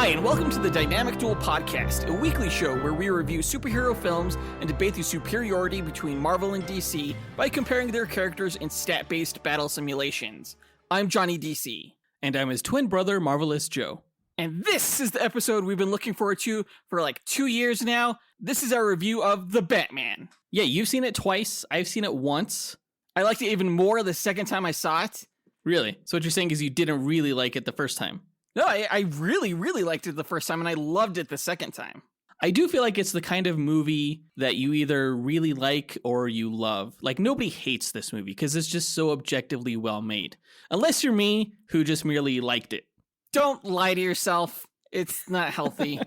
and welcome to the Dynamic Duel Podcast, a weekly show where we review superhero films and debate the superiority between Marvel and DC by comparing their characters in stat-based battle simulations. I'm Johnny DC. And I'm his twin brother, Marvelous Joe. And this is the episode we've been looking forward to for like 2 years now. This is our review of The Batman. Yeah, you've seen it twice. I've seen it once. I liked it even more the second time I saw it. Really? So what you're saying is you didn't really like it the first time? No, I really, really liked it the first time, and I loved it the second time. I do feel like it's the kind of movie that you either really like or you love. Like, nobody hates this movie because it's just so objectively well made. Unless you're me, who just merely liked it. Don't lie to yourself. It's not healthy.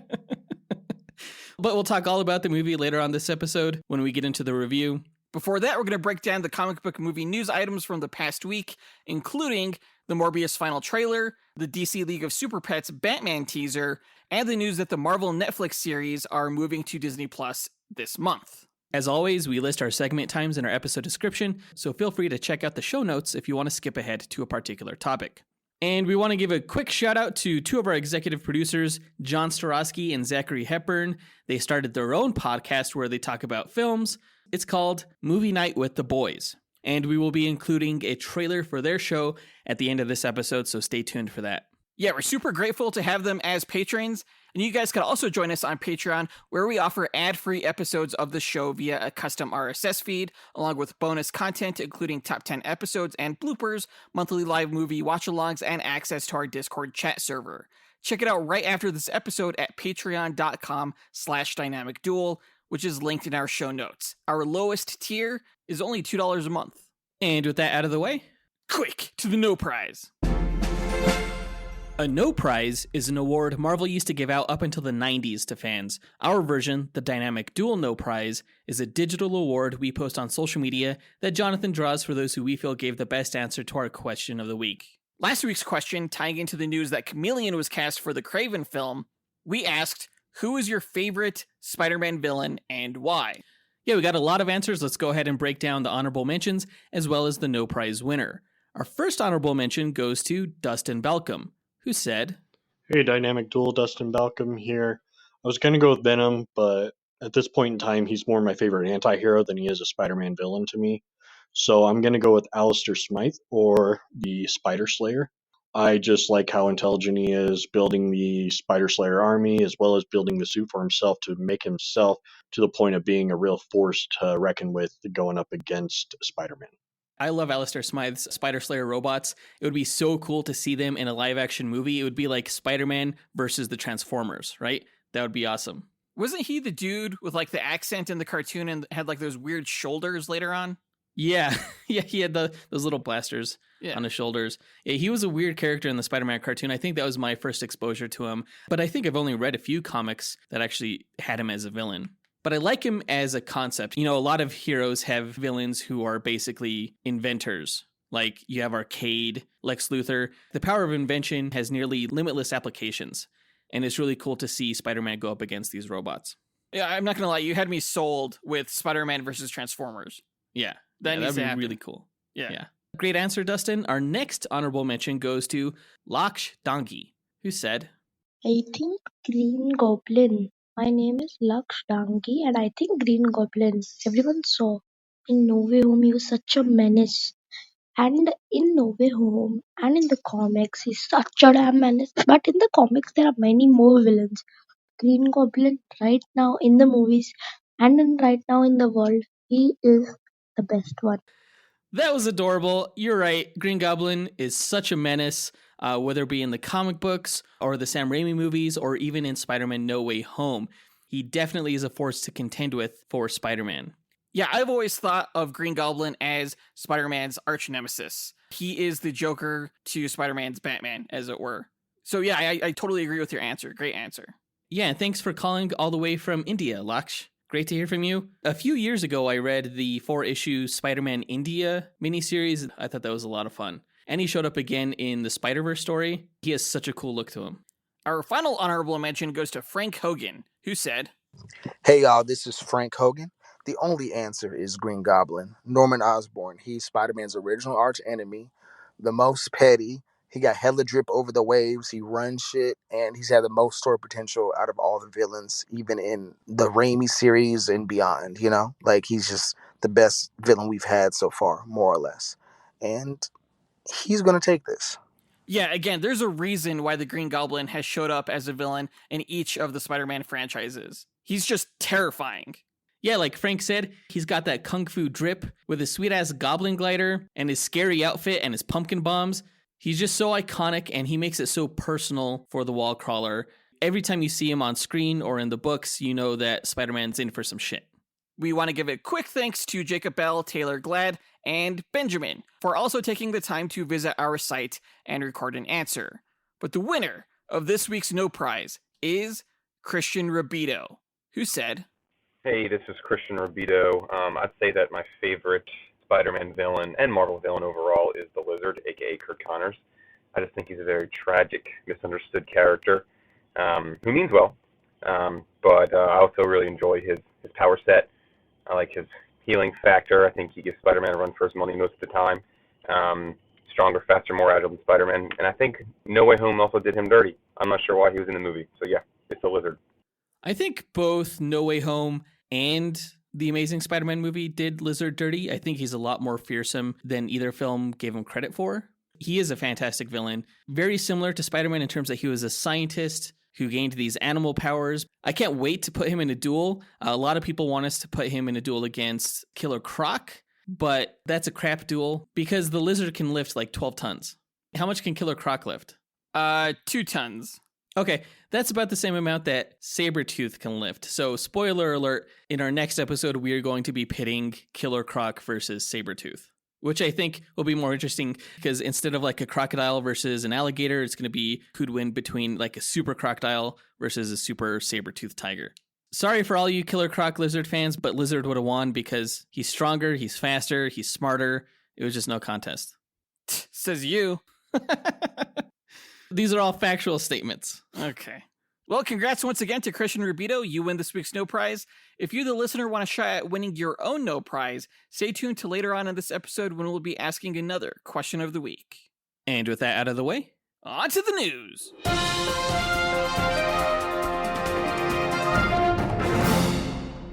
But we'll talk all about the movie later on this episode when we get into the review. Before that, we're going to break down the comic book movie news items from the past week, including the Morbius final trailer, the DC League of Super Pets Batman teaser, and the news that the Marvel Netflix series are moving to Disney Plus this month. As always, we list our segment times in our episode description, so feel free to check out the show notes if you want to skip ahead to a particular topic. And we want to give a quick shout out to two of our executive producers, John Starosky and Zachary Hepburn. They started their own podcast where they talk about films. It's called Movie Night with the Boys. And we will be including a trailer for their show at the end of this episode, so stay tuned for that. Yeah, we're super grateful to have them as patrons. And you guys can also join us on Patreon, where we offer ad-free episodes of the show via a custom RSS feed, along with bonus content, including top 10 episodes and bloopers, monthly live movie watch-alongs, and access to our Discord chat server. Check it out right after this episode at patreon.com/dynamicduel, which is linked in our show notes. Our lowest tier is only $2 a month. And with that out of the way, quick to the no prize. A no prize is an award Marvel used to give out up until the 90s to fans. Our version, the Dynamic Duel No Prize, is a digital award we post on social media that Jonathan draws for those who we feel gave the best answer to our question of the week. Last week's question, tying into the news that Chameleon was cast for the Kraven film, we asked, who is your favorite Spider-Man villain and why? Yeah, we got a lot of answers. Let's go ahead and break down the honorable mentions as well as the no prize winner. Our first honorable mention goes to Dustyn Balcom, who said, Hey, Dynamic Duel, Dustyn Balcom here. I was going to go with Venom, but at this point in time, he's more my favorite anti-hero than he is a Spider-Man villain to me. So I'm going to go with Alistair Smythe, or the Spider Slayer. I just like how intelligent he is, building the Spider Slayer army, as well as building the suit for himself to make himself to the point of being a real force to reckon with going up against Spider-Man. I love Alistair Smythe's Spider Slayer robots. It would be so cool to see them in a live-action movie. It would be like Spider-Man versus the Transformers, right? That would be awesome. Wasn't he the dude with like the accent in the cartoon and had like those weird shoulders later on? Yeah, he had those little blasters on his shoulders. Yeah, he was a weird character in the Spider-Man cartoon. I think that was my first exposure to him. But I think I've only read a few comics that actually had him as a villain. But I like him as a concept. You know, a lot of heroes have villains who are basically inventors. Like you have Arcade, Lex Luthor. The power of invention has nearly limitless applications. And it's really cool to see Spider-Man go up against these robots. Yeah, I'm not going to lie. You had me sold with Spider-Man versus Transformers. Yeah. That'd be really cool. Yeah. Great answer, Dustyn. Our next honorable mention goes to Laksh Dangi, who said, I think Green Goblin. My name is Laksh Dangi, and I think Green Goblin. Everyone saw in No Way Home he was such a menace. And in No Way Home and in the comics, he's such a damn menace. But in the comics, there are many more villains. Green Goblin, right now in the movies and right now in the world, he is the best one. That was adorable. You're right. Green Goblin is such a menace, whether it be in the comic books or the Sam Raimi movies or even in Spider-Man No Way Home. He definitely is a force to contend with for Spider-Man. Yeah, I've always thought of Green Goblin as Spider-Man's arch nemesis. He is the Joker to Spider-Man's Batman, as it were. So yeah, I totally agree with your answer. Great answer. Yeah, and thanks for calling all the way from India, Laksh. Great to hear from you. A few years ago, I read the 4-issue Spider-Man India miniseries. I thought that was a lot of fun. And he showed up again in the Spider-Verse story. He has such a cool look to him. Our final honorable mention goes to Frank Hogan, who said, Hey y'all, this is Frank Hogan. The only answer is Green Goblin. Norman Osborn. He's Spider-Man's original arch enemy, the most petty. He got hella drip over the waves. He runs shit, and he's had the most story potential out of all the villains, even in the Raimi series and beyond. Like he's just the best villain we've had so far, more or less. And he's gonna take this. Yeah, again, there's a reason why the Green Goblin has showed up as a villain in each of the Spider-Man franchises. He's just terrifying. Yeah, like Frank said, he's got that kung fu drip with his sweet-ass goblin glider and his scary outfit and his pumpkin bombs. He's just so iconic, and he makes it so personal for the wall crawler. Every time you see him on screen or in the books, you know that Spider-Man's in for some shit. We want to give a quick thanks to Jacob Bell, Taylor Glad, and Benjamin for also taking the time to visit our site and record an answer. But the winner of this week's No Prize is Christian Rabito, who said, Hey, this is Christian Rabito. I'd say that my favorite Spider-Man villain and Marvel villain overall is the Lizard, aka Kurt Connors. I just think he's a very tragic, misunderstood character who means well, but I also really enjoy his power set. I like his healing factor. I think he gives Spider-Man a run for his money most of the time. Stronger, faster, more agile than Spider-Man. And I think No Way Home also did him dirty. I'm not sure why he was in the movie. So yeah, it's the Lizard. I think both No Way Home and the Amazing Spider-Man movie did Lizard dirty. I think he's a lot more fearsome than either film gave him credit for. He is a fantastic villain. Very similar to Spider-Man in terms that he was a scientist who gained these animal powers. I can't wait to put him in a duel. A lot of people want us to put him in a duel against Killer Croc, but that's a crap duel because the Lizard can lift like 12 tons. How much can Killer Croc lift? 2 tons. Okay, that's about the same amount that Sabretooth can lift. So, spoiler alert, in our next episode, we are going to be pitting Killer Croc versus Sabretooth, which I think will be more interesting because instead of like a crocodile versus an alligator, it's going to be who'd win between like a super crocodile versus a super saber-toothed tiger. Sorry for all you Killer Croc Lizard fans, but Lizard would have won because he's stronger, he's faster, he's smarter. It was just no contest. Says you. These are all factual statements. Okay. Well, congrats once again to Christian Rubito. You win this week's No Prize. If you, the listener, want a shot at winning your own No Prize, stay tuned to later on in this episode when we'll be asking another question of the week. And with that out of the way, on to the news.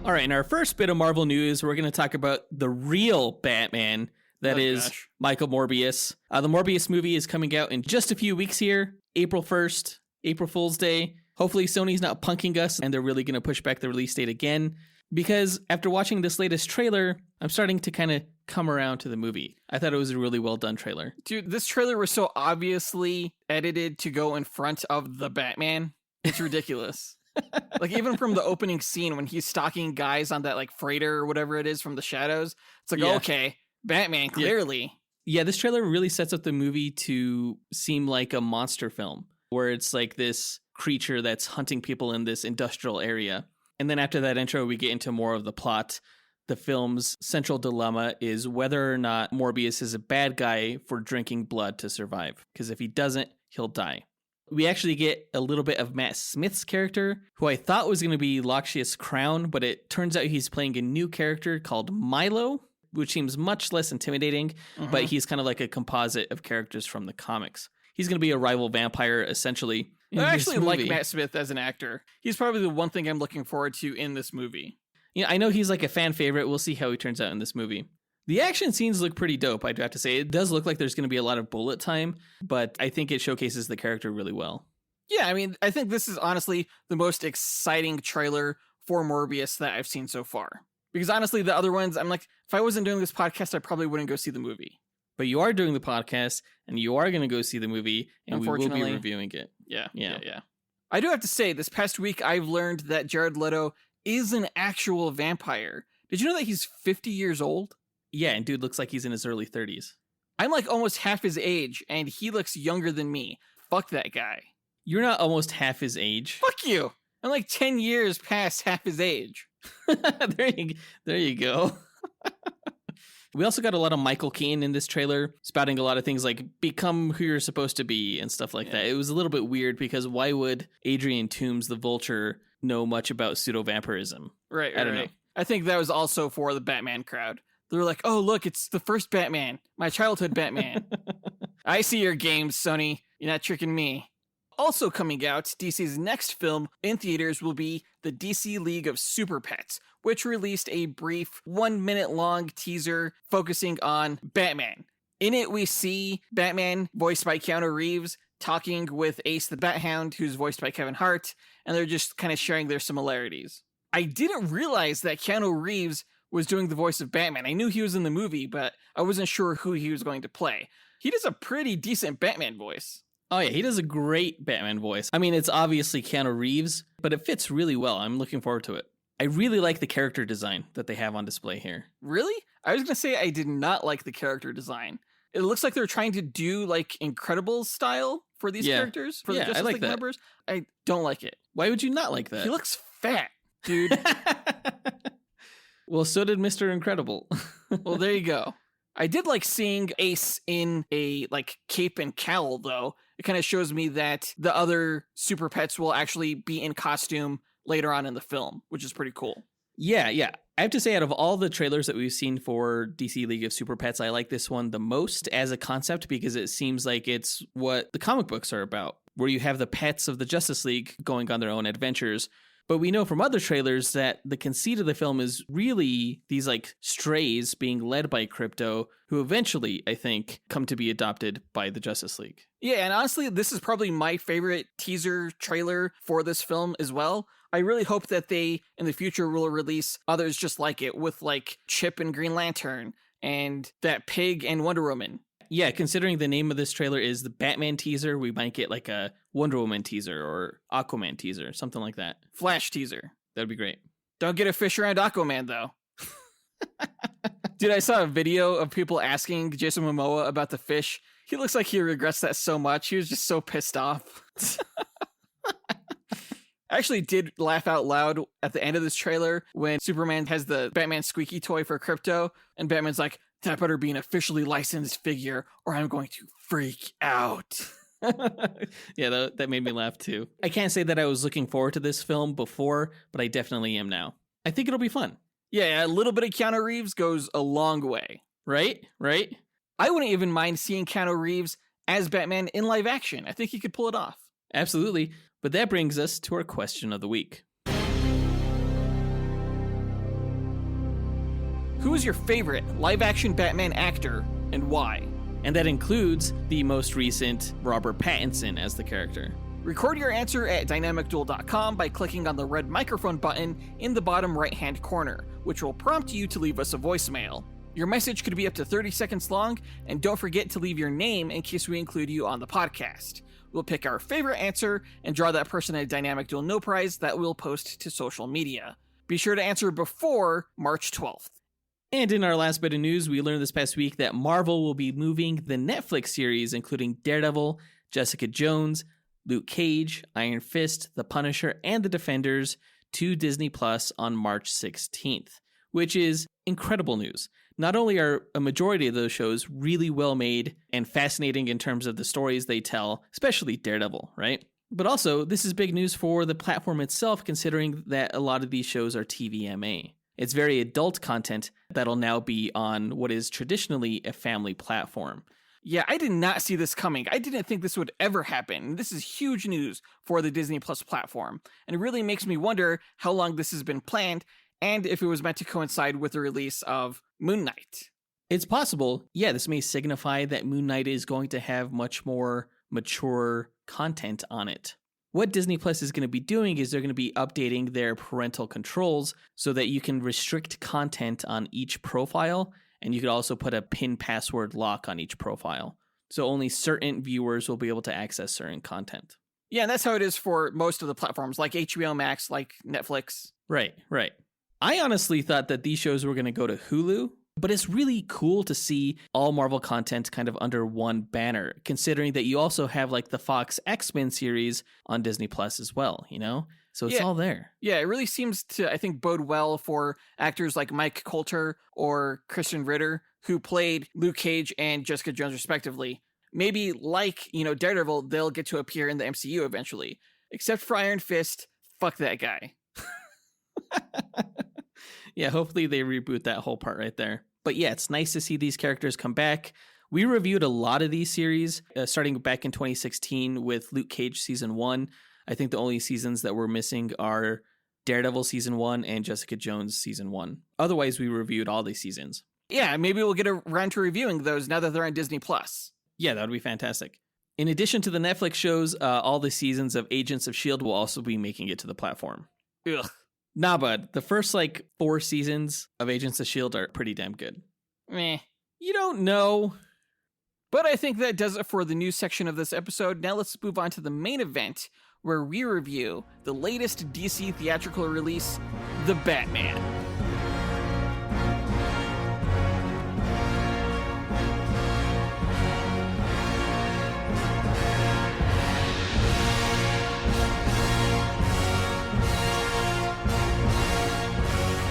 All right, in our first bit of Marvel news, we're going to talk about the real Batman. That is Michael Morbius. The Morbius movie is coming out in just a few weeks here, April 1st, April Fool's Day. Hopefully Sony's not punking us and they're really going to push back the release date again. Because after watching this latest trailer, I'm starting to kind of come around to the movie. I thought it was a really well done trailer. Dude, this trailer was so obviously edited to go in front of the Batman. It's ridiculous. Like even from the opening scene when he's stalking guys on that like freighter or whatever it is from the shadows, it's like, okay, Batman, clearly. Yeah, this trailer really sets up the movie to seem like a monster film where it's like this creature that's hunting people in this industrial area. And then after that intro, we get into more of the plot. The film's central dilemma is whether or not Morbius is a bad guy for drinking blood to survive. Because if he doesn't, he'll die. We actually get a little bit of Matt Smith's character, who I thought was going to be Loxias Crown, but it turns out he's playing a new character called Milo, which seems much less intimidating, but he's kind of like a composite of characters from the comics. He's going to be a rival vampire, essentially. I actually like Matt Smith as an actor. He's probably the one thing I'm looking forward to in this movie. Yeah, I know he's like a fan favorite. We'll see how he turns out in this movie. The action scenes look pretty dope, I do have to say. It does look like there's going to be a lot of bullet time, but I think it showcases the character really well. Yeah, I mean, I think this is honestly the most exciting trailer for Morbius that I've seen so far. Because honestly, the other ones, I'm like, if I wasn't doing this podcast, I probably wouldn't go see the movie. But you are doing the podcast, and you are going to go see the movie, and we will be reviewing it. Yeah. I do have to say, this past week, I've learned that Jared Leto is an actual vampire. Did you know that he's 50 years old? Yeah, and dude looks like he's in his early 30s. I'm like almost half his age, and he looks younger than me. Fuck that guy. You're not almost half his age. Fuck you. I'm like 10 years past half his age. There you go. We also got a lot of Michael Keaton in this trailer, spouting a lot of things like become who you're supposed to be and stuff like that. It was a little bit weird because why would Adrian Toomes, the Vulture, know much about pseudo-vampirism? Right. I don't know. I think that was also for the Batman crowd. They were like, oh, look, it's the first Batman, my childhood Batman. I see your games, Sony. You're not tricking me. Also coming out, DC's next film in theaters will be the DC League of Super Pets, which released a brief 1 minute long teaser focusing on Batman. In it, we see Batman, voiced by Keanu Reeves, talking with Ace the Bat Hound, who's voiced by Kevin Hart, and they're just kind of sharing their similarities. I didn't realize that Keanu Reeves was doing the voice of Batman. I knew he was in the movie, but I wasn't sure who he was going to play. He does a pretty decent Batman voice. Oh yeah, he does a great Batman voice. I mean, it's obviously Keanu Reeves, but it fits really well. I'm looking forward to it. I really like the character design that they have on display here. Really? I was going to say I did not like the character design. It looks like they're trying to do like Incredibles style for these characters, for the Justice League members. I don't like it. Why would you not like that? He looks fat, dude. Well, so did Mr. Incredible. Well, there you go. I did like seeing Ace in a like cape and cowl, though. It kind of shows me that the other super pets will actually be in costume later on in the film, which is pretty cool. Yeah. I have to say, out of all the trailers that we've seen for DC League of Super Pets, I like this one the most as a concept because it seems like it's what the comic books are about, where you have the pets of the Justice League going on their own adventures. But we know from other trailers that the conceit of the film is really these like strays being led by Crypto, who eventually, I think, come to be adopted by the Justice League. Yeah, and honestly, this is probably my favorite teaser trailer for this film as well. I really hope that they, in the future, will release others just like it with like Chip and Green Lantern and that pig and Wonder Woman. Yeah, considering the name of this trailer is the Batman teaser, we might get like a Wonder Woman teaser or Aquaman teaser, something like that. Flash teaser. That'd be great. Don't get a fish around Aquaman, though. Dude, I saw a video of people asking Jason Momoa about the fish. He looks like he regrets that so much. He was just so pissed off. I actually did laugh out loud at the end of this trailer when Superman has the Batman squeaky toy for Crypto, and Batman's like, that better be an officially licensed figure or I'm going to freak out. Yeah, that made me laugh too. I can't say that I was looking forward to this film before, but I definitely am now. I think it'll be fun. Yeah, a little bit of Keanu Reeves goes a long way. Right? I wouldn't even mind seeing Keanu Reeves as Batman in live action. I think he could pull it off. Absolutely. But that brings us to our question of the week. Who is your favorite live-action Batman actor and why? And that includes the most recent Robert Pattinson as the character. Record your answer at dynamicduel.com by clicking on the red microphone button in the bottom right-hand corner, which will prompt you to leave us a voicemail. Your message could be up to 30 seconds long, and don't forget to leave your name in case we include you on the podcast. We'll pick our favorite answer and draw that person a Dynamic Duel No Prize that we'll post to social media. Be sure to answer before March 12th. And in our last bit of news, we learned this past week that Marvel will be moving the Netflix series, including Daredevil, Jessica Jones, Luke Cage, Iron Fist, The Punisher, and The Defenders, to Disney Plus on March 16th, which is incredible news. Not only are a majority of those shows really well made and fascinating in terms of the stories they tell, especially Daredevil, right? But also, this is big news for the platform itself, considering that a lot of these shows are TVMA. It's very adult content that'll now be on what is traditionally a family platform. Yeah, I did not see this coming. I didn't think this would ever happen. This is huge news for the Disney Plus platform. And it really makes me wonder how long this has been planned and if it was meant to coincide with the release of Moon Knight. It's possible. Yeah, this may signify that Moon Knight is going to have much more mature content on it. What Disney Plus is going to be doing is they're going to be updating their parental controls so that you can restrict content on each profile, and you could also put a PIN password lock on each profile. So only certain viewers will be able to access certain content. Yeah, and that's how it is for most of the platforms, like HBO Max, like Netflix. Right. I honestly thought that these shows were going to go to Hulu, but it's really cool to see all Marvel content kind of under one banner, considering that you also have like the Fox X-Men series on Disney Plus as well, you know? So it's all there. Yeah, it really seems to, I think, bode well for actors like Mike Coulter or Christian Ritter, who played Luke Cage and Jessica Jones respectively. Maybe like, Daredevil, they'll get to appear in the MCU eventually. Except for Iron Fist, fuck that guy. Yeah, hopefully they reboot that whole part right there. But yeah, it's nice to see these characters come back. We reviewed a lot of these series, starting back in 2016 with Luke Cage Season 1. I think the only seasons that we're missing are Daredevil Season 1 and Jessica Jones Season 1. Otherwise, we reviewed all these seasons. Yeah, maybe we'll get around to reviewing those now that they're on Disney+. Yeah, that would be fantastic. In addition to the Netflix shows, all the seasons of Agents of S.H.I.E.L.D. will also be making it to the platform. Ugh. Nah, bud. The first, 4 seasons of Agents of S.H.I.E.L.D. are pretty damn good. Meh. You don't know. But I think that does it for the news section of this episode. Now let's move on to the main event, where we review the latest DC theatrical release, The Batman.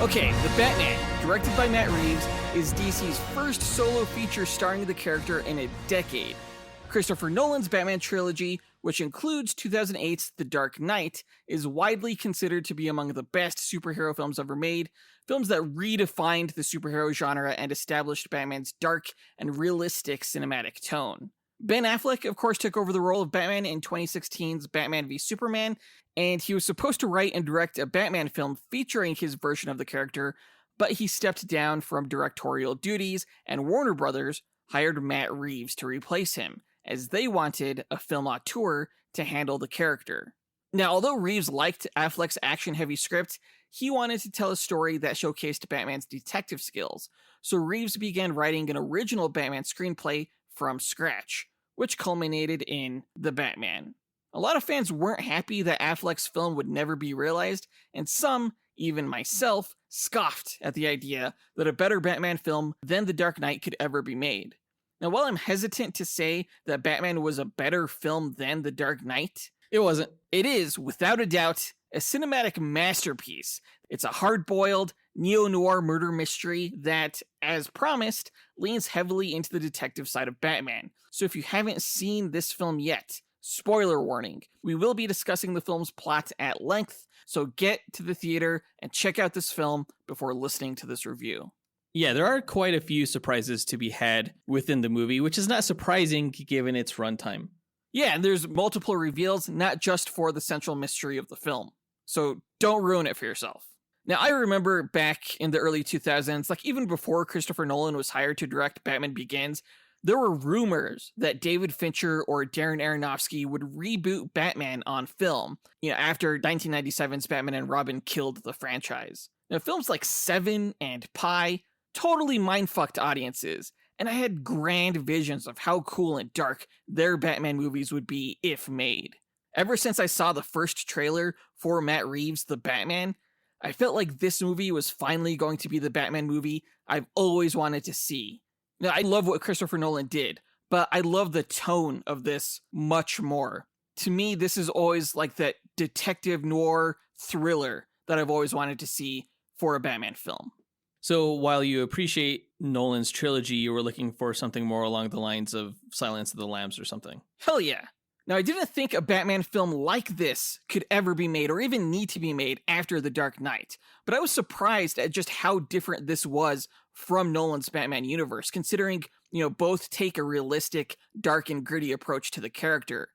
Okay, The Batman, directed by Matt Reeves, is DC's first solo feature starring the character in a decade. Christopher Nolan's Batman trilogy, which includes 2008's The Dark Knight, is widely considered to be among the best superhero films ever made, films that redefined the superhero genre and established Batman's dark and realistic cinematic tone. Ben Affleck, of course, took over the role of Batman in 2016's Batman v Superman, and he was supposed to write and direct a Batman film featuring his version of the character, but he stepped down from directorial duties, and Warner Brothers hired Matt Reeves to replace him, as they wanted a film auteur to handle the character. Now, although Reeves liked Affleck's action-heavy script, he wanted to tell a story that showcased Batman's detective skills, so Reeves began writing an original Batman screenplay from scratch, which culminated in The Batman. A lot of fans weren't happy that Affleck's film would never be realized, and some, even myself, scoffed at the idea that a better Batman film than The Dark Knight could ever be made. Now, while I'm hesitant to say that Batman was a better film than The Dark Knight, It wasn't. it is, without a doubt, a cinematic masterpiece. It's a hard-boiled, neo-noir murder mystery that, as promised, leans heavily into the detective side of Batman. So if you haven't seen this film yet, spoiler warning, we will be discussing the film's plot at length, so get to the theater and check out this film before listening to this review. Yeah, there are quite a few surprises to be had within the movie, which is not surprising given its runtime. Yeah, and there's multiple reveals, not just for the central mystery of the film. So don't ruin it for yourself. Now, I remember back in the early 2000s, even before Christopher Nolan was hired to direct Batman Begins, there were rumors that David Fincher or Darren Aronofsky would reboot Batman on film, after 1997's Batman and Robin killed the franchise. Now, films like Seven and Pi totally mindfucked audiences, and I had grand visions of how cool and dark their Batman movies would be if made. Ever since I saw the first trailer for Matt Reeves' The Batman, I felt like this movie was finally going to be the Batman movie I've always wanted to see. Now, I love what Christopher Nolan did, but I love the tone of this much more. To me, this is always like that detective noir thriller that I've always wanted to see for a Batman film. So while you appreciate Nolan's trilogy, you were looking for something more along the lines of Silence of the Lambs or something. Hell yeah. Now, I didn't think a Batman film like this could ever be made or even need to be made after The Dark Knight, but I was surprised at just how different this was from Nolan's Batman universe, considering, both take a realistic, dark and gritty approach to the character.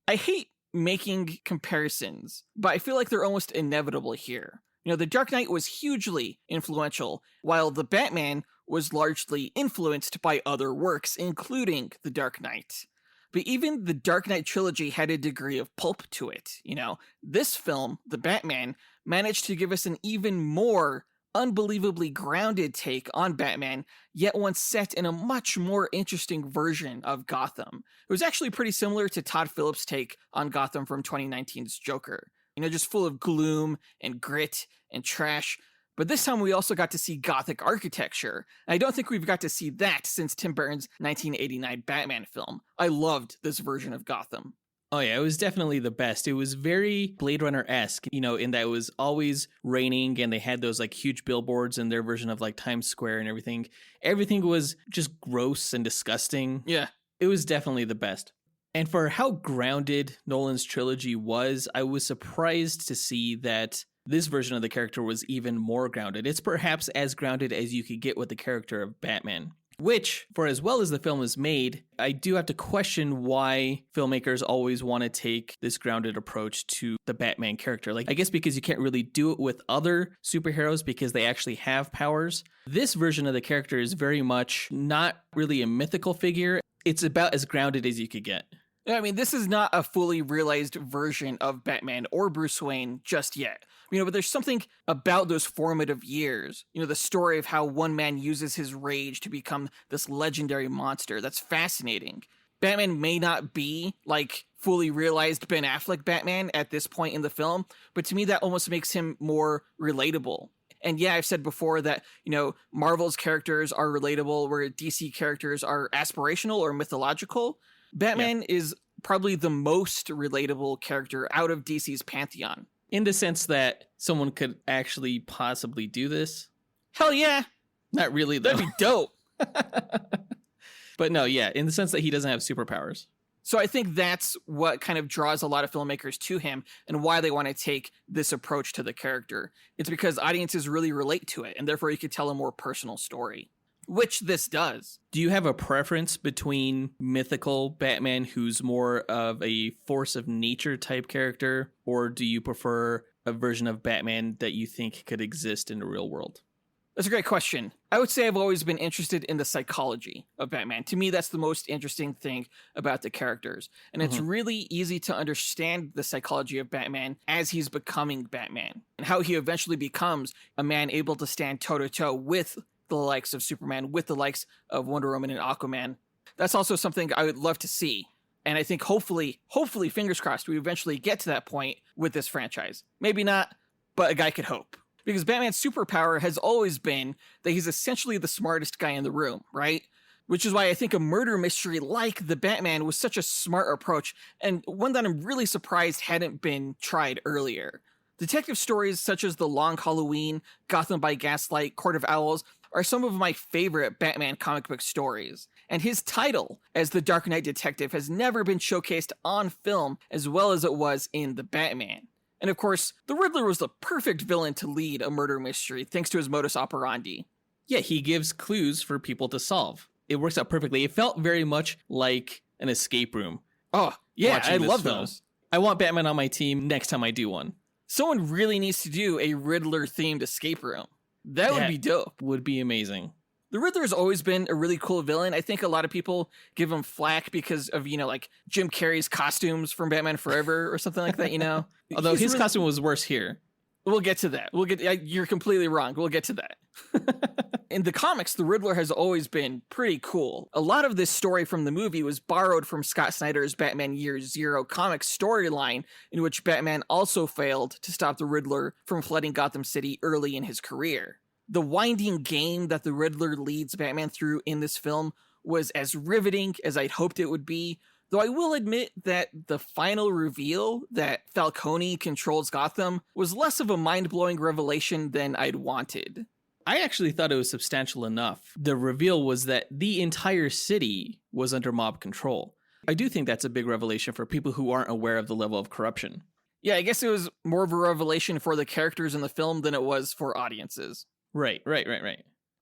I hate making comparisons, but I feel like they're almost inevitable here. The Dark Knight was hugely influential, while The Batman was largely influenced by other works, including The Dark Knight. But even the Dark Knight trilogy had a degree of pulp to it. This film, The Batman, managed to give us an even more unbelievably grounded take on Batman, yet one set in a much more interesting version of Gotham. It was actually pretty similar to Todd Phillips' take on Gotham from 2019's Joker. Just full of gloom and grit and trash. But this time we also got to see Gothic architecture. I don't think we've got to see that since Tim Burton's 1989 Batman film. I loved this version of Gotham. Oh yeah, it was definitely the best. It was very Blade Runner-esque, in that it was always raining and they had those huge billboards in their version of Times Square and everything. Everything was just gross and disgusting. Yeah. It was definitely the best. And for how grounded Nolan's trilogy was, I was surprised to see that this version of the character was even more grounded. It's perhaps as grounded as you could get with the character of Batman. Which, for as well as the film is made, I do have to question why filmmakers always want to take this grounded approach to the Batman character. Like, I guess because you can't really do it with other superheroes because they actually have powers. This version of the character is very much not really a mythical figure. It's about as grounded as you could get. I mean, this is not a fully realized version of Batman or Bruce Wayne just yet. But there's something about those formative years, the story of how one man uses his rage to become this legendary monster. That's fascinating. Batman may not be like fully realized Ben Affleck Batman at this point in the film, but to me, that almost makes him more relatable. And yeah, I've said before that, Marvel's characters are relatable, where DC characters are aspirational or mythological. Batman is probably the most relatable character out of DC's pantheon. In the sense that someone could actually possibly do this? Hell yeah. Not really, though. That'd be dope. But no, yeah, in the sense that he doesn't have superpowers. So I think that's what kind of draws a lot of filmmakers to him and why they want to take this approach to the character. It's because audiences really relate to it, and therefore you could tell a more personal story, which this does. Do you have a preference between mythical Batman, who's more of a force of nature type character, or do you prefer a version of Batman that you think could exist in the real world? That's a great question. I would say I've always been interested in the psychology of Batman. To me, that's the most interesting thing about the characters. And it's really easy to understand the psychology of Batman as he's becoming Batman, and how he eventually becomes a man able to stand toe-to-toe with the likes of Superman, with the likes of Wonder Woman and Aquaman. That's also something I would love to see. And I think hopefully, fingers crossed, we eventually get to that point with this franchise. Maybe not, but a guy could hope. Because Batman's superpower has always been that he's essentially the smartest guy in the room, right? Which is why I think a murder mystery like the Batman was such a smart approach, and one that I'm really surprised hadn't been tried earlier. Detective stories such as The Long Halloween, Gotham by Gaslight, Court of Owls are some of my favorite Batman comic book stories. And his title as the Dark Knight Detective has never been showcased on film as well as it was in The Batman. And of course, the Riddler was the perfect villain to lead a murder mystery thanks to his modus operandi. Yeah, he gives clues for people to solve. It works out perfectly. It felt very much like an escape room. Oh, yeah, I love those. I want Batman on my team next time I do one. Someone really needs to do a Riddler-themed escape room. That would be dope. Would be amazing. The Riddler has always been a really cool villain. I think a lot of people give him flack because of, like Jim Carrey's costumes from Batman Forever or something like that, Although his costume was worse here. We'll get to that. You're completely wrong. We'll get to that. In the comics, the Riddler has always been pretty cool. A lot of this story from the movie was borrowed from Scott Snyder's Batman Year Zero comic storyline, in which Batman also failed to stop the Riddler from flooding Gotham City early in his career. The winding game that the Riddler leads Batman through in this film was as riveting as I'd hoped it would be, though I will admit that the final reveal that Falcone controls Gotham was less of a mind-blowing revelation than I'd wanted. I actually thought it was substantial enough. The reveal was that the entire city was under mob control. I do think that's a big revelation for people who aren't aware of the level of corruption. Yeah, I guess it was more of a revelation for the characters in the film than it was for audiences. Right.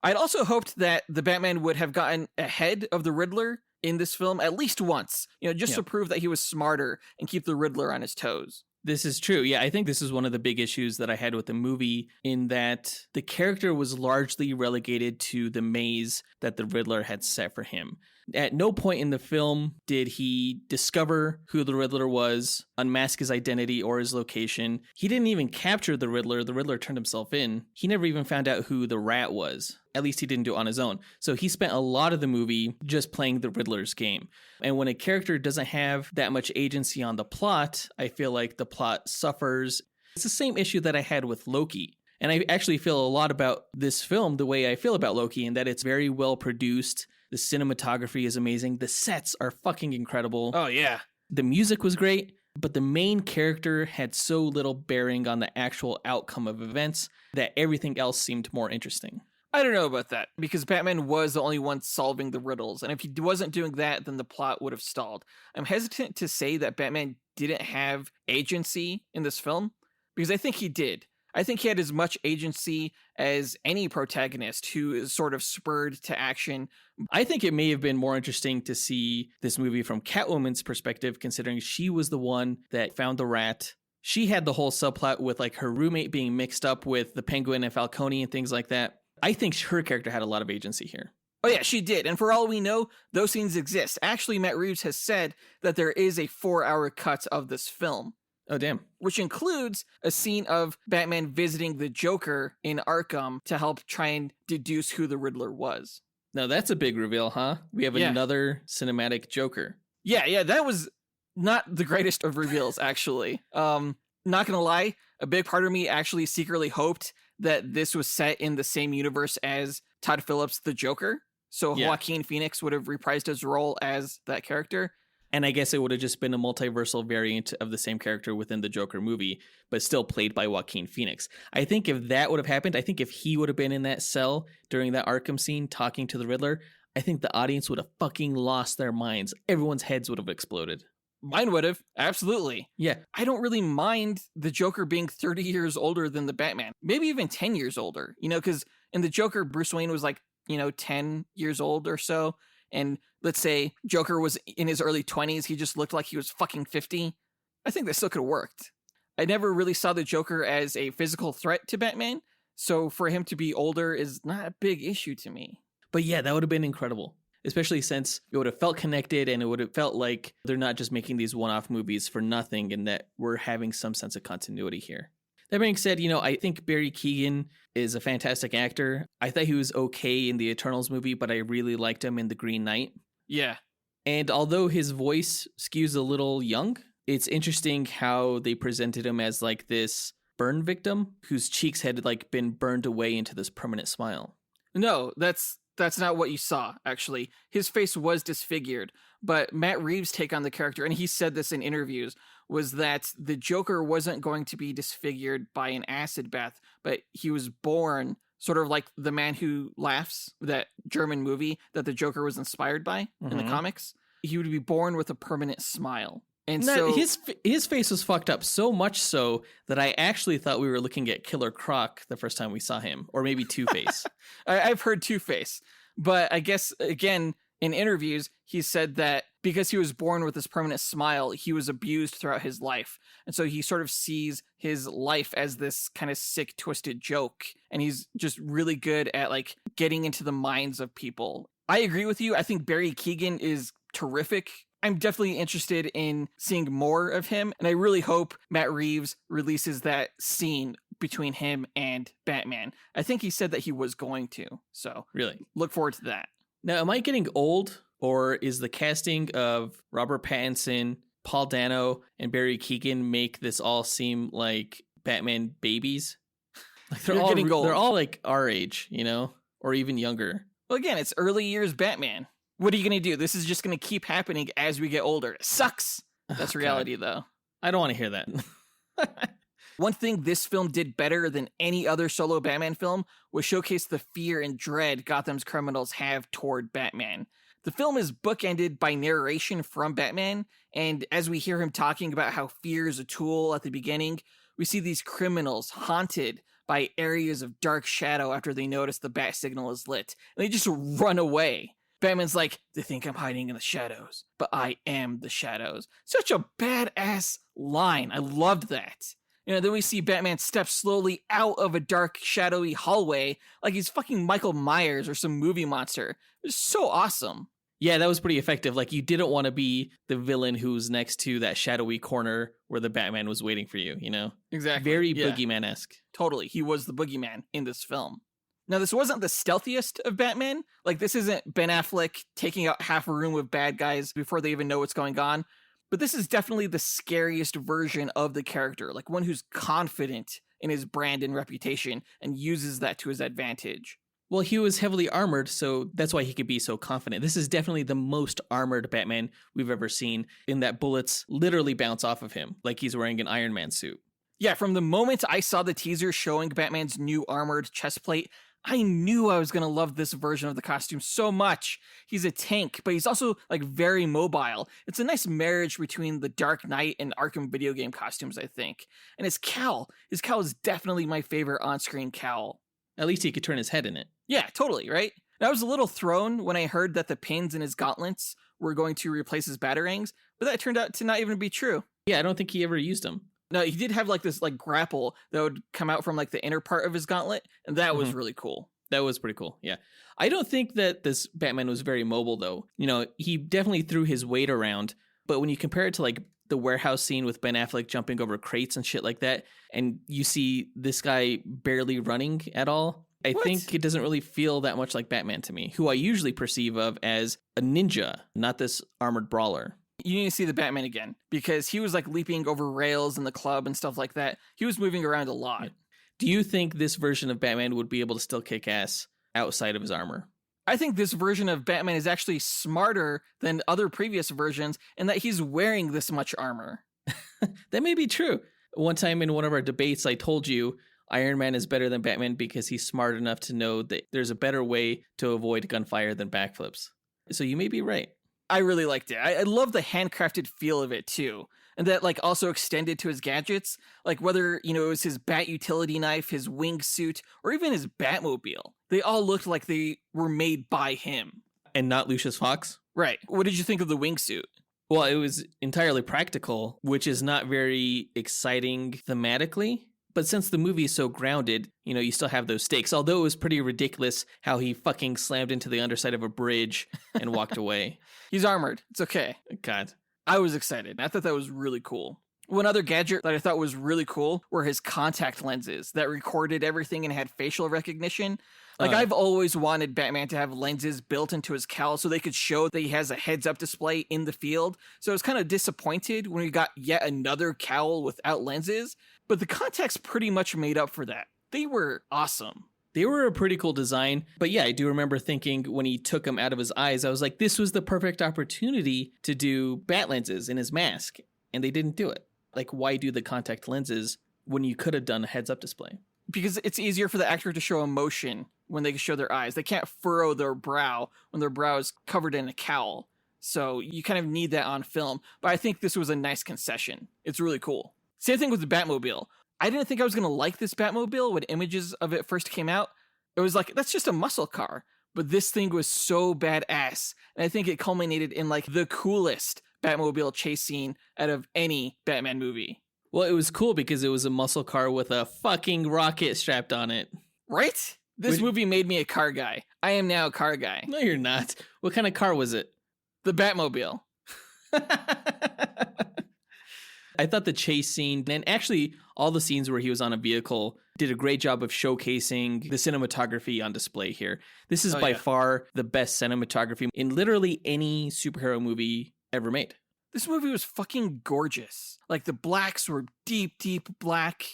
I'd also hoped that the Batman would have gotten ahead of the Riddler in this film at least once, just to prove that he was smarter and keep the Riddler on his toes. This is true. Yeah, I think this is one of the big issues that I had with the movie, in that the character was largely relegated to the maze that the Riddler had set for him. At no point in the film did he discover who the Riddler was, unmask his identity or his location. He didn't even capture the Riddler. The Riddler turned himself in. He never even found out who the Rat was. At least he didn't do it on his own. So he spent a lot of the movie just playing the Riddler's game. And when a character doesn't have that much agency on the plot, I feel like the plot suffers. It's the same issue that I had with Loki. And I actually feel a lot about this film the way I feel about Loki, in that it's very well produced. The cinematography is amazing. The sets are fucking incredible. Oh, yeah. The music was great, but the main character had so little bearing on the actual outcome of events that everything else seemed more interesting. I don't know about that, because Batman was the only one solving the riddles, and if he wasn't doing that, then the plot would have stalled. I'm hesitant to say that Batman didn't have agency in this film, because I think he did. I think he had as much agency as any protagonist who is sort of spurred to action. I think it may have been more interesting to see this movie from Catwoman's perspective, considering she was the one that found the rat. She had the whole subplot with like her roommate being mixed up with the Penguin and Falcone and things like that. I think her character had a lot of agency here. Oh yeah, she did. And for all we know, those scenes exist. Actually, Matt Reeves has said that there is a 4-hour cut of this film. Oh, damn. Which includes a scene of Batman visiting the Joker in Arkham to help try and deduce who the Riddler was. Now that's a big reveal, huh? We have another cinematic Joker. Yeah, that was not the greatest of reveals, actually. Not gonna lie, a big part of me actually secretly hoped that this was set in the same universe as Todd Phillips' The Joker. So Joaquin Phoenix would have reprised his role as that character. And I guess it would have just been a multiversal variant of the same character within the Joker movie, but still played by Joaquin Phoenix. I think if that would have happened, I think if he would have been in that cell during that Arkham scene talking to the Riddler, I think the audience would have fucking lost their minds. Everyone's heads would have exploded. Mine would have. Absolutely. Yeah. I don't really mind the Joker being 30 years older than the Batman. Maybe even 10 years older. Because in the Joker, Bruce Wayne was 10 years old or so. And let's say Joker was in his early 20s. He just looked like he was fucking 50. I think that still could have worked. I never really saw the Joker as a physical threat to Batman. So for him to be older is not a big issue to me. But yeah, that would have been incredible. Especially since it would have felt connected and it would have felt like they're not just making these one-off movies for nothing and that we're having some sense of continuity here. That being said, I think Barry Keoghan is a fantastic actor. I thought he was okay in the Eternals movie, but I really liked him in The Green Knight. Yeah. And although his voice skews a little young, it's interesting how they presented him as like this burn victim whose cheeks had like been burned away into this permanent smile. No, that's not what you saw, actually. His face was disfigured, but Matt Reeves' take on the character, and he said this in interviews, was that the Joker wasn't going to be disfigured by an acid bath, but he was born sort of like The Man Who Laughs, that German movie that the Joker was inspired by in the comics. He would be born with a permanent smile. And so his face was fucked up so much so that I actually thought we were looking at Killer Croc the first time we saw him, or maybe Two-Face. I've heard Two-Face, but I guess, again, in interviews, he said that because he was born with this permanent smile, he was abused throughout his life. And so he sort of sees his life as this kind of sick, twisted joke. And he's just really good at like getting into the minds of people. I agree with you. I think Barry Keoghan is terrific. I'm definitely interested in seeing more of him. And I really hope Matt Reeves releases that scene between him and Batman. I think he said that he was going to. So really look forward to that. Now, am I getting old, or is the casting of Robert Pattinson, Paul Dano, and Barry Keoghan make this all seem like Batman babies? Like they're getting old. They're all like our age, or even younger. Well, again, it's early years Batman. What are you going to do? This is just going to keep happening as we get older. It sucks. That's reality, though. I don't want to hear that. One thing this film did better than any other solo Batman film was showcase the fear and dread Gotham's criminals have toward Batman. The film is bookended by narration from Batman, and as we hear him talking about how fear is a tool at the beginning, we see these criminals haunted by areas of dark shadow after they notice the bat signal is lit, and they just run away. Batman's like, they think I'm hiding in the shadows, but I am the shadows. Such a badass line. I loved that. Then we see Batman step slowly out of a dark, shadowy hallway like he's fucking Michael Myers or some movie monster. It was so awesome. Yeah, that was pretty effective. Like, you didn't want to be the villain who's next to that shadowy corner where the Batman was waiting for you, Exactly. Very boogeyman-esque. Totally. He was the boogeyman in this film. Now, this wasn't the stealthiest of Batman. Like, this isn't Ben Affleck taking out half a room of bad guys before they even know what's going on. But this is definitely the scariest version of the character, like one who's confident in his brand and reputation and uses that to his advantage. Well, he was heavily armored, so that's why he could be so confident. This is definitely the most armored Batman we've ever seen, in that bullets literally bounce off of him, like he's wearing an Iron Man suit. Yeah, from the moment I saw the teaser showing Batman's new armored chest plate, I knew I was going to love this version of the costume so much. He's a tank, but he's also like very mobile. It's a nice marriage between the Dark Knight and Arkham video game costumes, I think. And his cowl is definitely my favorite on-screen cowl. At least he could turn his head in it. Yeah, totally, right? And I was a little thrown when I heard that the pins in his gauntlets were going to replace his batarangs, but that turned out to not even be true. Yeah, I don't think he ever used them. No, he did have like this like grapple that would come out from like the inner part of his gauntlet, and that was really cool. That was pretty cool, yeah. I don't think that this Batman was very mobile, though. You know, he definitely threw his weight around, but when you compare it to like the warehouse scene with Ben Affleck jumping over crates and shit like that, and you see this guy barely running at all, I think it doesn't really feel that much like Batman to me, who I usually perceive of as a ninja, not this armored brawler. You need to see the Batman again, because he was like leaping over rails in the club and stuff like that. He was moving around a lot. Do you think this version of Batman would be able to still kick ass outside of his armor? I think this version of Batman is actually smarter than other previous versions in that he's wearing this much armor. That may be true. One time in one of our debates, I told you Iron Man is better than Batman because he's smart enough to know that there's a better way to avoid gunfire than backflips. So you may be right. I really liked it. I love the handcrafted feel of it too. And that like also extended to his gadgets, like whether, you know, it was his bat utility knife, his wingsuit, or even his Batmobile. They all looked like they were made by him. And not Lucius Fox? Right. What did you think of the wingsuit? Well, it was entirely practical, which is not very exciting thematically. But since the movie is so grounded, you know, you still have those stakes. Although it was pretty ridiculous how he fucking slammed into the underside of a bridge and walked away. He's armored. It's okay. God. I was excited. I thought that was really cool. One other gadget that I thought was really cool were his contact lenses that recorded everything and had facial recognition. Like, I've always wanted Batman to have lenses built into his cowl so they could show that he has a heads-up display in the field. So I was kind of disappointed when we got yet another cowl without lenses, but the contacts pretty much made up for that. They were awesome. They were a pretty cool design, but yeah, I do remember thinking when he took them out of his eyes, I was like, this was the perfect opportunity to do bat lenses in his mask, and they didn't do it. Like, why do the contact lenses when you could have done a heads-up display? Because it's easier for the actor to show emotion when they show their eyes. They can't furrow their brow when their brow is covered in a cowl. So you kind of need that on film. But I think this was a nice concession. It's really cool. Same thing with the Batmobile. I didn't think I was going to like this Batmobile when images of it first came out. It was like, that's just a muscle car. But this thing was so badass. And I think it culminated in like the coolest Batmobile chase scene out of any Batman movie. Well, it was cool because it was a muscle car with a fucking rocket strapped on it. Right? This movie made me a car guy. I am now a car guy. No, you're not. What kind of car was it? The Batmobile. I thought the chase scene, and actually all the scenes where he was on a vehicle, did a great job of showcasing the cinematography on display here. This is by far the best cinematography in literally any superhero movie ever made. This movie was fucking gorgeous. Like, the blacks were deep, deep black.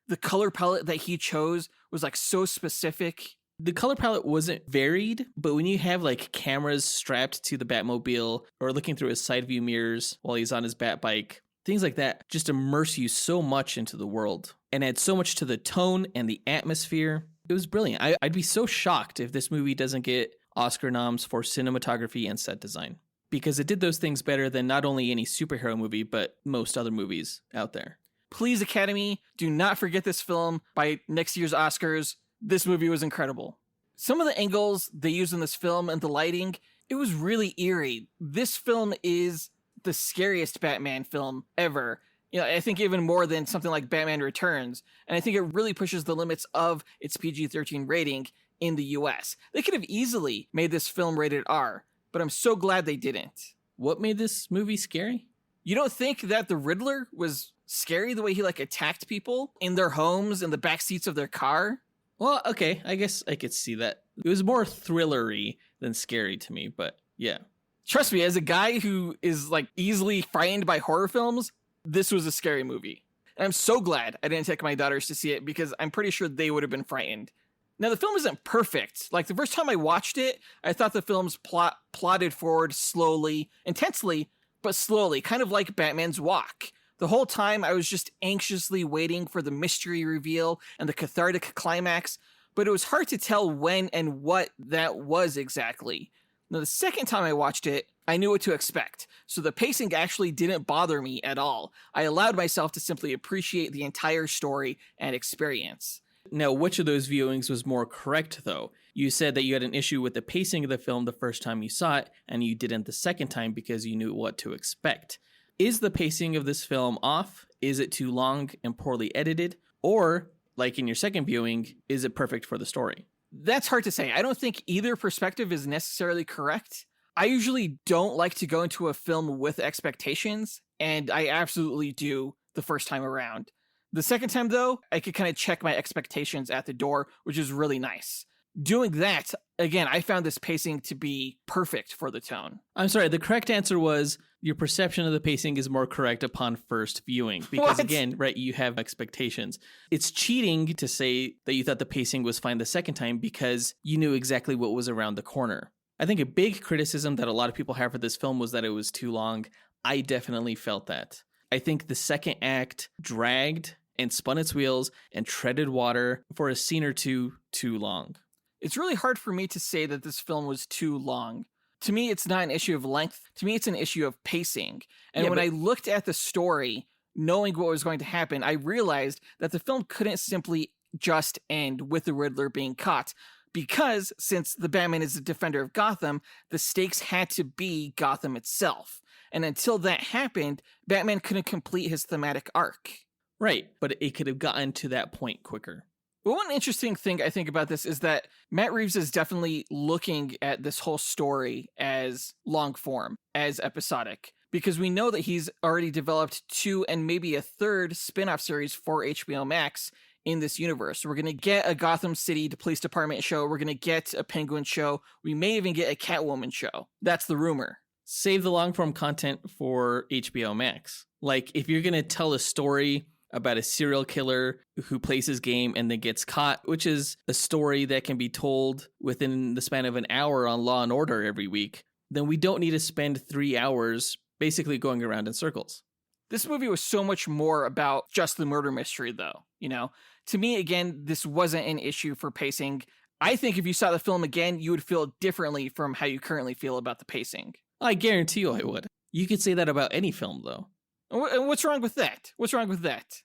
The color palette that he chose was like so specific. The color palette wasn't varied, but when you have like cameras strapped to the Batmobile or looking through his side view mirrors while he's on his Bat bike, things like that just immerse you so much into the world and add so much to the tone and the atmosphere. It was brilliant. I'd be so shocked if this movie doesn't get Oscar noms for cinematography and set design, because it did those things better than not only any superhero movie, but most other movies out there. Please, Academy, do not forget this film by next year's Oscars. This movie was incredible. Some of the angles they used in this film and the lighting, it was really eerie. This film is the scariest Batman film ever. You know, I think even more than something like Batman Returns. And I think it really pushes the limits of its PG-13 rating in the US. They could have easily made this film rated R, but I'm so glad they didn't. What made this movie scary? You don't think that the Riddler was scary the way he like attacked people in their homes, in the back seats of their car? Well, okay, I guess I could see that. It was more thrillery than scary to me, but yeah. Trust me, as a guy who is like easily frightened by horror films, this was a scary movie. And I'm so glad I didn't take my daughters to see it because I'm pretty sure they would have been frightened. Now, the film isn't perfect. Like, the first time I watched it, I thought the film's plot plodded forward slowly, intensely, but slowly, kind of like Batman's walk. The whole time, I was just anxiously waiting for the mystery reveal and the cathartic climax, but it was hard to tell when and what that was exactly. Now, the second time I watched it, I knew what to expect, so the pacing actually didn't bother me at all. I allowed myself to simply appreciate the entire story and experience. Now, which of those viewings was more correct, though? You said that you had an issue with the pacing of the film the first time you saw it, and you didn't the second time because you knew what to expect. Is the pacing of this film off? Is it too long and poorly edited? Or, like in your second viewing, is it perfect for the story? That's hard to say. I don't think either perspective is necessarily correct. I usually don't like to go into a film with expectations, and I absolutely do the first time around. The second time, though, I could kind of check my expectations at the door, which is really nice. Doing that, again, I found this pacing to be perfect for the tone. I'm sorry, the correct answer was your perception of the pacing is more correct upon first viewing. Because again, right, you have expectations. It's cheating to say that you thought the pacing was fine the second time because you knew exactly what was around the corner. I think a big criticism that a lot of people have for this film was that it was too long. I definitely felt that. I think the second act dragged and spun its wheels and treaded water for a scene or two too long. It's really hard for me to say that this film was too long. To me, it's not an issue of length. To me, it's an issue of pacing. And when I looked at the story, knowing what was going to happen, I realized that the film couldn't simply just end with the Riddler being caught. Because since the Batman is the defender of Gotham, the stakes had to be Gotham itself. And until that happened, Batman couldn't complete his thematic arc. Right, but it could have gotten to that point quicker. Well, one interesting thing I think about this is that Matt Reeves is definitely looking at this whole story as long form, as episodic, because we know that he's already developed 2 and maybe a third spin-off series for HBO Max in this universe. We're going to get a Gotham City Police Department show. We're going to get a Penguin show. We may even get a Catwoman show. That's the rumor. Save the long form content for HBO Max. Like, if you're going to tell a story about a serial killer who plays his game and then gets caught, which is a story that can be told within the span of an hour on Law and Order every week, then we don't need to spend 3 hours basically going around in circles. This movie was so much more about just the murder mystery, though. You know, to me, again, this wasn't an issue for pacing. I think if you saw the film again, you would feel differently from how you currently feel about the pacing. I guarantee you I would. You could say that about any film, though. What's wrong with that? What's wrong with that?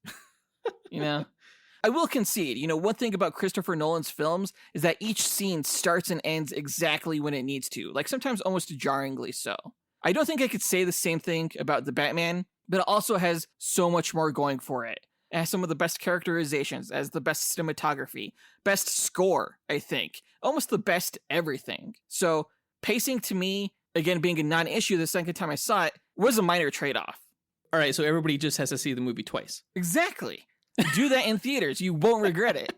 You know, I will concede, you know, one thing about Christopher Nolan's films is that each scene starts and ends exactly when it needs to, like sometimes almost jarringly so. I don't think I could say the same thing about The Batman, but it also has so much more going for it. It has some of the best characterizations, as the best cinematography, best score, I think, almost the best everything. So pacing to me, again, being a non-issue the second time I saw it, was a minor trade-off. All right, so everybody just has to see the movie twice. Exactly. Do that in theaters. You won't regret it.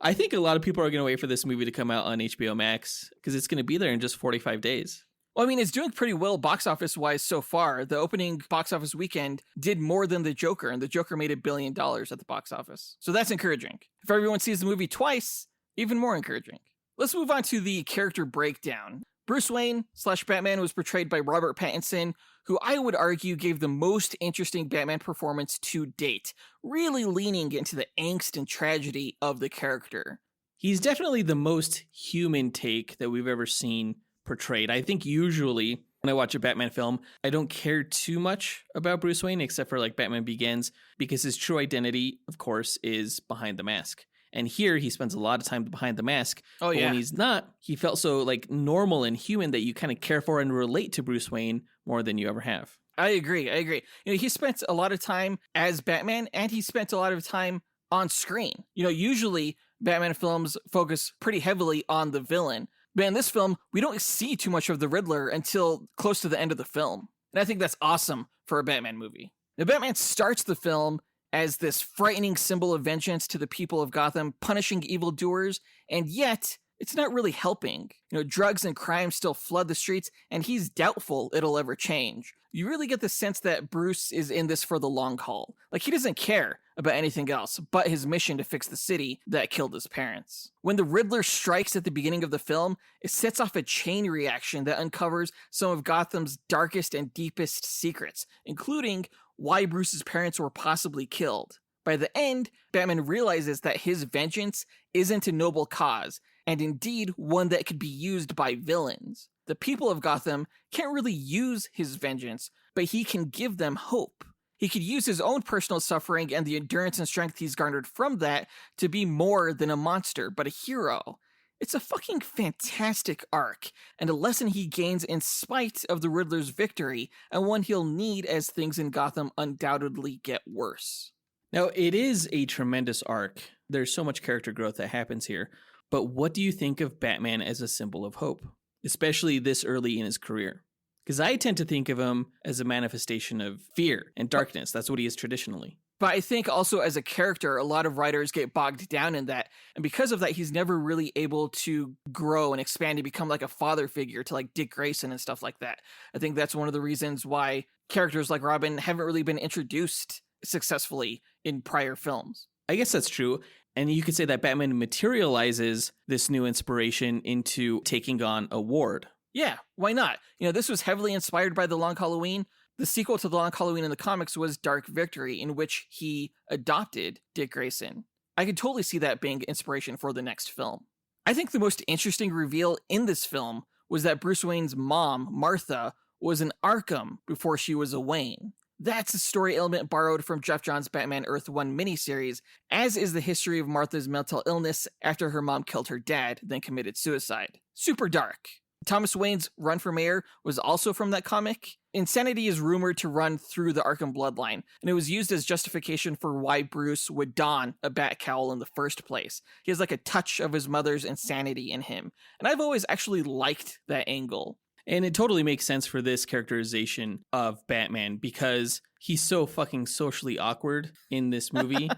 I think a lot of people are going to wait for this movie to come out on HBO Max because it's going to be there in just 45 days. Well, I mean, it's doing pretty well box office-wise so far. The opening box office weekend did more than The Joker, and The Joker made $1 billion at the box office. So that's encouraging. If everyone sees the movie twice, even more encouraging. Let's move on to the character breakdown. Bruce Wayne / Batman was portrayed by Robert Pattinson, who I would argue gave the most interesting Batman performance to date, really leaning into the angst and tragedy of the character. He's definitely the most human take that we've ever seen portrayed. I think usually when I watch a Batman film, I don't care too much about Bruce Wayne, except for like Batman Begins, because his true identity, of course, is behind the mask. And here he spends a lot of time behind the mask. Oh, yeah. But when he's not, he felt so like normal and human that you kind of care for and relate to Bruce Wayne more than you ever have. I agree. You know, he spent a lot of time as Batman, and he spent a lot of time on screen. You know, usually Batman films focus pretty heavily on the villain. But in this film, we don't see too much of the Riddler until close to the end of the film. And I think that's awesome for a Batman movie. Now, Batman starts the film as this frightening symbol of vengeance to the people of Gotham, punishing evildoers, and yet it's not really helping. You know, drugs and crime still flood the streets, and he's doubtful it'll ever change. You really get the sense that Bruce is in this for the long haul. Like, he doesn't care about anything else but his mission to fix the city that killed his parents. When the Riddler strikes at the beginning of the film, it sets off a chain reaction that uncovers some of Gotham's darkest and deepest secrets, including why Bruce's parents were possibly killed. By the end, Batman realizes that his vengeance isn't a noble cause, and indeed one that could be used by villains. The people of Gotham can't really use his vengeance, but he can give them hope. He could use his own personal suffering and the endurance and strength he's garnered from that to be more than a monster, but a hero. It's a fucking fantastic arc, and a lesson he gains in spite of the Riddler's victory, and one he'll need as things in Gotham undoubtedly get worse. Now, it is a tremendous arc. There's so much character growth that happens here. But what do you think of Batman as a symbol of hope, especially this early in his career? Because I tend to think of him as a manifestation of fear and darkness. That's what he is traditionally. But I think also as a character, a lot of writers get bogged down in that. And because of that, he's never really able to grow and expand and become like a father figure to like Dick Grayson and stuff like that. I think that's one of the reasons why characters like Robin haven't really been introduced successfully in prior films. I guess that's true. And you could say that Batman materializes this new inspiration into taking on a ward. Yeah, why not? You know, this was heavily inspired by The Long Halloween. The sequel to The Long Halloween in the comics was Dark Victory, in which he adopted Dick Grayson. I could totally see that being inspiration for the next film. I think the most interesting reveal in this film was that Bruce Wayne's mom, Martha, was an Arkham before she was a Wayne. That's a story element borrowed from Jeff Johns' Batman Earth 1 miniseries, as is the history of Martha's mental illness after her mom killed her dad, then committed suicide. Super dark. Thomas Wayne's run for mayor was also from that comic. Insanity is rumored to run through the Arkham bloodline, and it was used as justification for why Bruce would don a bat cowl in the first place. He has like a touch of his mother's insanity in him, and I've always actually liked that angle. And it totally makes sense for this characterization of Batman because he's so fucking socially awkward in this movie.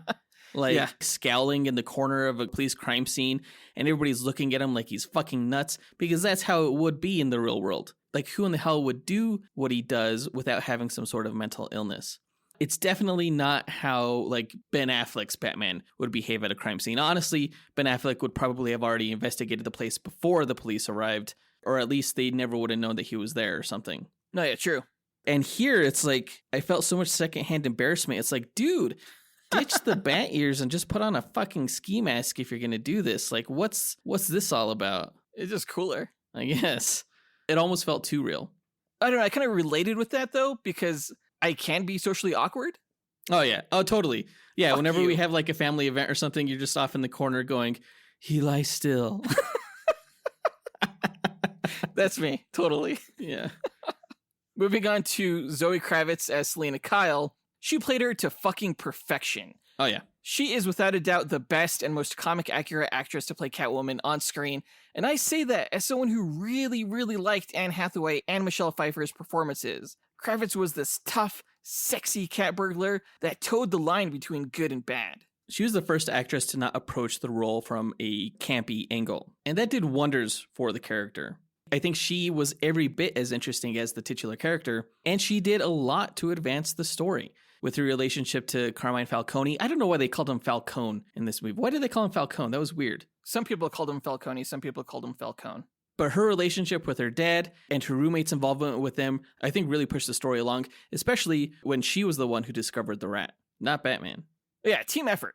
Scowling in the corner of a police crime scene, and everybody's looking at him like he's fucking nuts, because that's how it would be in the real world. Like, who in the hell would do what he does without having some sort of mental illness? It's definitely not how, like, Ben Affleck's Batman would behave at a crime scene. Honestly, Ben Affleck would probably have already investigated the place before the police arrived, or at least they never would have known that he was there or something. No, yeah, true. And here, it's like, I felt so much secondhand embarrassment. It's like, dude, ditch the bat ears and just put on a fucking ski mask if you're going to do this. Like, what's this all about? It's just cooler. I guess. It almost felt too real. I don't know. I kind of related with that, though, because I can be socially awkward. Oh, yeah. Oh, totally. Yeah, Fuck whenever you. we have, like, a family event or something, you're just off in the corner going, he lies still. That's me. Totally. Yeah. Moving on to Zoe Kravitz as Selena Kyle. She played her to fucking perfection. Oh, yeah. She is without a doubt the best and most comic-accurate actress to play Catwoman on screen, and I say that as someone who really, really liked Anne Hathaway and Michelle Pfeiffer's performances. Kravitz was this tough, sexy cat burglar that towed the line between good and bad. She was the first actress to not approach the role from a campy angle, and that did wonders for the character. I think she was every bit as interesting as the titular character, and she did a lot to advance the story. With her relationship to Carmine Falcone. I don't know why they called him Falcone in this movie. Why did they call him Falcone? That was weird. Some people called him Falcone, some people called him Falcone. But her relationship with her dad and her roommate's involvement with them, I think really pushed the story along, especially when she was the one who discovered the rat, not Batman. Yeah, team effort,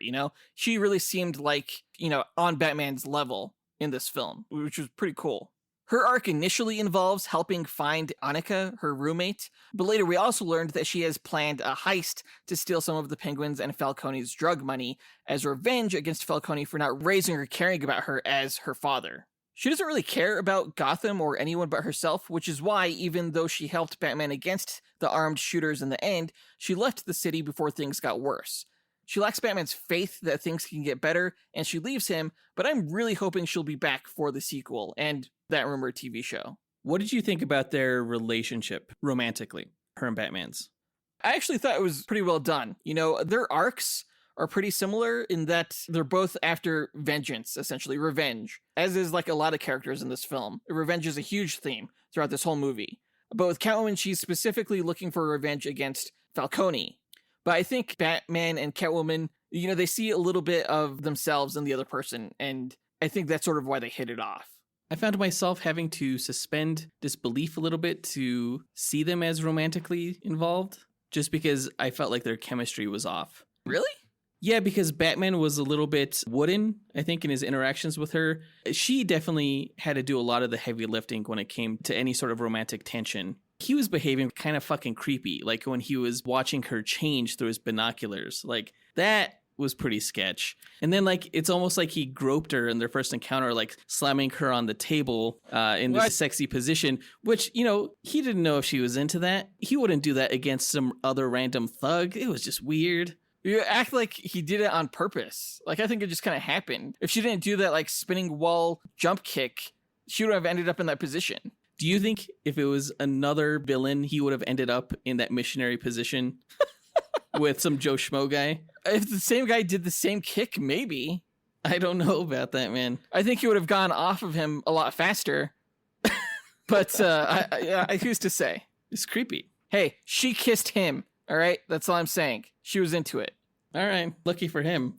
you know? She really seemed like, on Batman's level in this film, which was pretty cool. Her arc initially involves helping find Annika, her roommate, but later we also learned that she has planned a heist to steal some of the Penguin's and Falcone's drug money as revenge against Falcone for not raising or caring about her as her father. She doesn't really care about Gotham or anyone but herself, which is why, even though she helped Batman against the armed shooters in the end, she left the city before things got worse. She lacks Batman's faith that things can get better, and she leaves him, but I'm really hoping she'll be back for the sequel and that rumored TV show. What did you think about their relationship romantically, her and Batman's? I actually thought it was pretty well done. Their arcs are pretty similar in that they're both after vengeance, essentially revenge, as is like a lot of characters in this film. Revenge is a huge theme throughout this whole movie. But with Catwoman, she's specifically looking for revenge against Falcone. But I think Batman and Catwoman, they see a little bit of themselves in the other person, and I think that's sort of why they hit it off. I found myself having to suspend disbelief a little bit to see them as romantically involved, just because I felt like their chemistry was off. Really? Yeah, because Batman was a little bit wooden, I think, in his interactions with her. She definitely had to do a lot of the heavy lifting when it came to any sort of romantic tension. He was behaving kind of fucking creepy, like when he was watching her change through his binoculars. Like, that was pretty sketch. And then, like, it's almost like he groped her in their first encounter, like slamming her on the table in this sexy position, which, you know, he didn't know if she was into that. He wouldn't do that against some other random thug. It was just weird. You act like he did it on purpose. Like, I think it just kind of happened. If she didn't do that, like, spinning wall jump kick, she would have ended up in that position. Do you think if it was another villain, he would have ended up in that missionary position with some Joe Schmo guy? If the same guy did the same kick, maybe. I don't know about that, man. I think he would have gone off of him a lot faster. But who's to say? It's creepy. Hey, she kissed him. All right? That's all I'm saying. She was into it. All right. Lucky for him.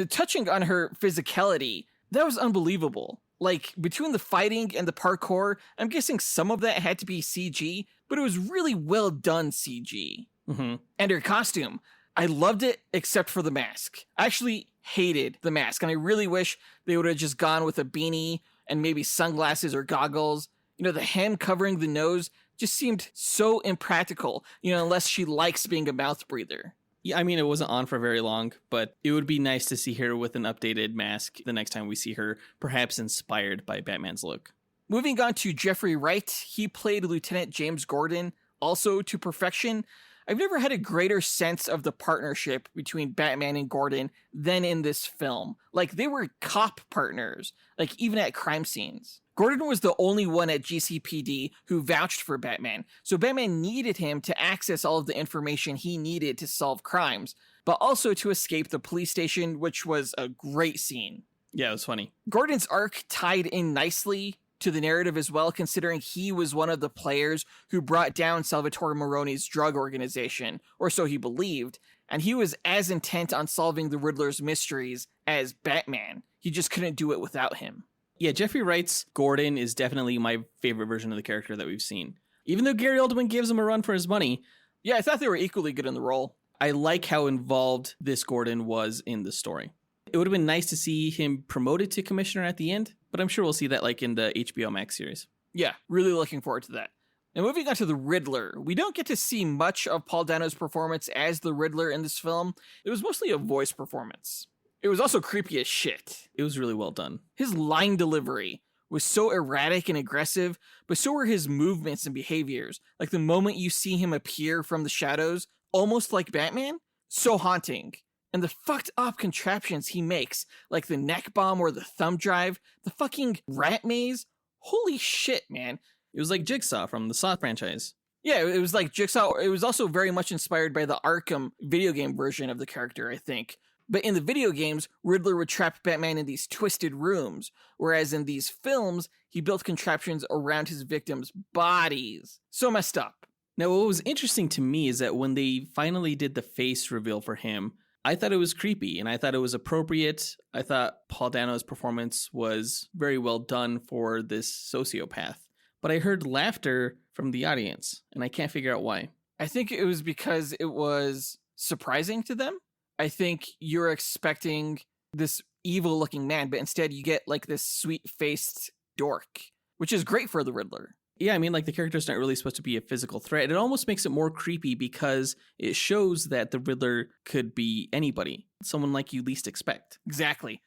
Touching on her physicality, that was unbelievable. Like, between the fighting and the parkour, I'm guessing some of that had to be CG, but it was really well done CG. Mm-hmm. And her costume, I loved it except for the mask. I actually hated the mask, and I really wish they would have just gone with a beanie and maybe sunglasses or goggles. You know, the hem covering the nose just seemed so impractical, you know, unless she likes being a mouth breather. Yeah, I mean, it wasn't on for very long, but it would be nice to see her with an updated mask the next time we see her, perhaps inspired by Batman's look. Moving on to Jeffrey Wright, he played Lieutenant James Gordon, also to perfection. I've never had a greater sense of the partnership between Batman and Gordon than in this film. Like, they were cop partners, like, even at crime scenes. Gordon was the only one at GCPD who vouched for Batman, so Batman needed him to access all of the information he needed to solve crimes, but also to escape the police station, which was a great scene. Yeah, it was funny. Gordon's arc tied in nicely to the narrative as well, considering he was one of the players who brought down Salvatore Maroni's drug organization, or so he believed, and he was as intent on solving the Riddler's mysteries as Batman. He just couldn't do it without him. Yeah, Jeffrey Wright's Gordon is definitely my favorite version of the character that we've seen. Even though Gary Oldman gives him a run for his money. Yeah, I thought they were equally good in the role. I like how involved this Gordon was in the story. It would have been nice to see him promoted to commissioner at the end, but I'm sure we'll see that like in the HBO Max series. Yeah, really looking forward to that. Now, moving on to the Riddler, we don't get to see much of Paul Dano's performance as the Riddler in this film. It was mostly a voice performance. It was also creepy as shit. It was really well done. His line delivery was so erratic and aggressive, but so were his movements and behaviors. Like the moment you see him appear from the shadows, almost like Batman, so haunting. And the fucked up contraptions he makes, like the neck bomb or the thumb drive, the fucking rat maze. Holy shit, man. It was like Jigsaw from the Saw franchise. Yeah, it was like Jigsaw. It was also very much inspired by the Arkham video game version of the character, I think. But in the video games, Riddler would trap Batman in these twisted rooms, whereas in these films, he built contraptions around his victims' bodies. So messed up. Now, what was interesting to me is that when they finally did the face reveal for him, I thought it was creepy and I thought it was appropriate. I thought Paul Dano's performance was very well done for this sociopath. But I heard laughter from the audience, and I can't figure out why. I think it was because it was surprising to them. I think you're expecting this evil-looking man, but instead you get like this sweet-faced dork, which is great for the Riddler. Yeah, I mean, like the character's not really supposed to be a physical threat. It almost makes it more creepy because it shows that the Riddler could be anybody, someone like you least expect. Exactly.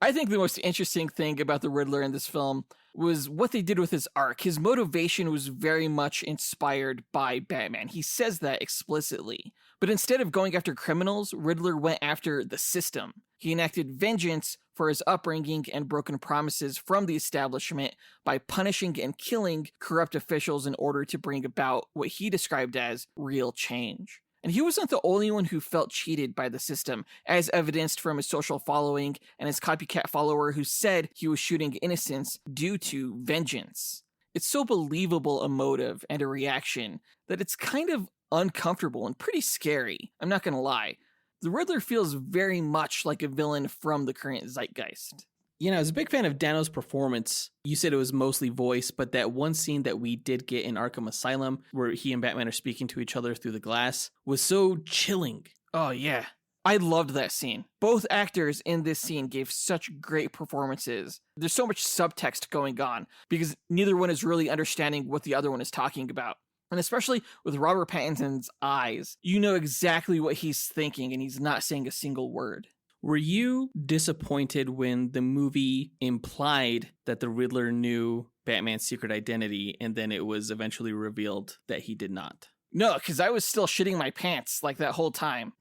I think the most interesting thing about the Riddler in this film was what they did with his arc. His motivation was very much inspired by Batman. He says that explicitly. But instead of going after criminals, Riddler went after the system. He enacted vengeance for his upbringing and broken promises from the establishment by punishing and killing corrupt officials in order to bring about what he described as real change. And he wasn't the only one who felt cheated by the system, as evidenced from his social following and his copycat follower who said he was shooting innocents due to vengeance. It's so believable a motive and a reaction that it's kind of uncomfortable and pretty scary. I'm not gonna lie. The Riddler feels very much like a villain from the current zeitgeist. You know, I was a big fan of Dano's performance. You said it was mostly voice, but that one scene that we did get in Arkham Asylum, where he and Batman are speaking to each other through the glass, was so chilling. Oh, yeah. I loved that scene. Both actors in this scene gave such great performances. There's so much subtext going on because neither one is really understanding what the other one is talking about. And especially with Robert Pattinson's eyes, you know exactly what he's thinking and he's not saying a single word. Were you disappointed when the movie implied that the Riddler knew Batman's secret identity and then it was eventually revealed that he did not? No, because I was still shitting my pants like that whole time.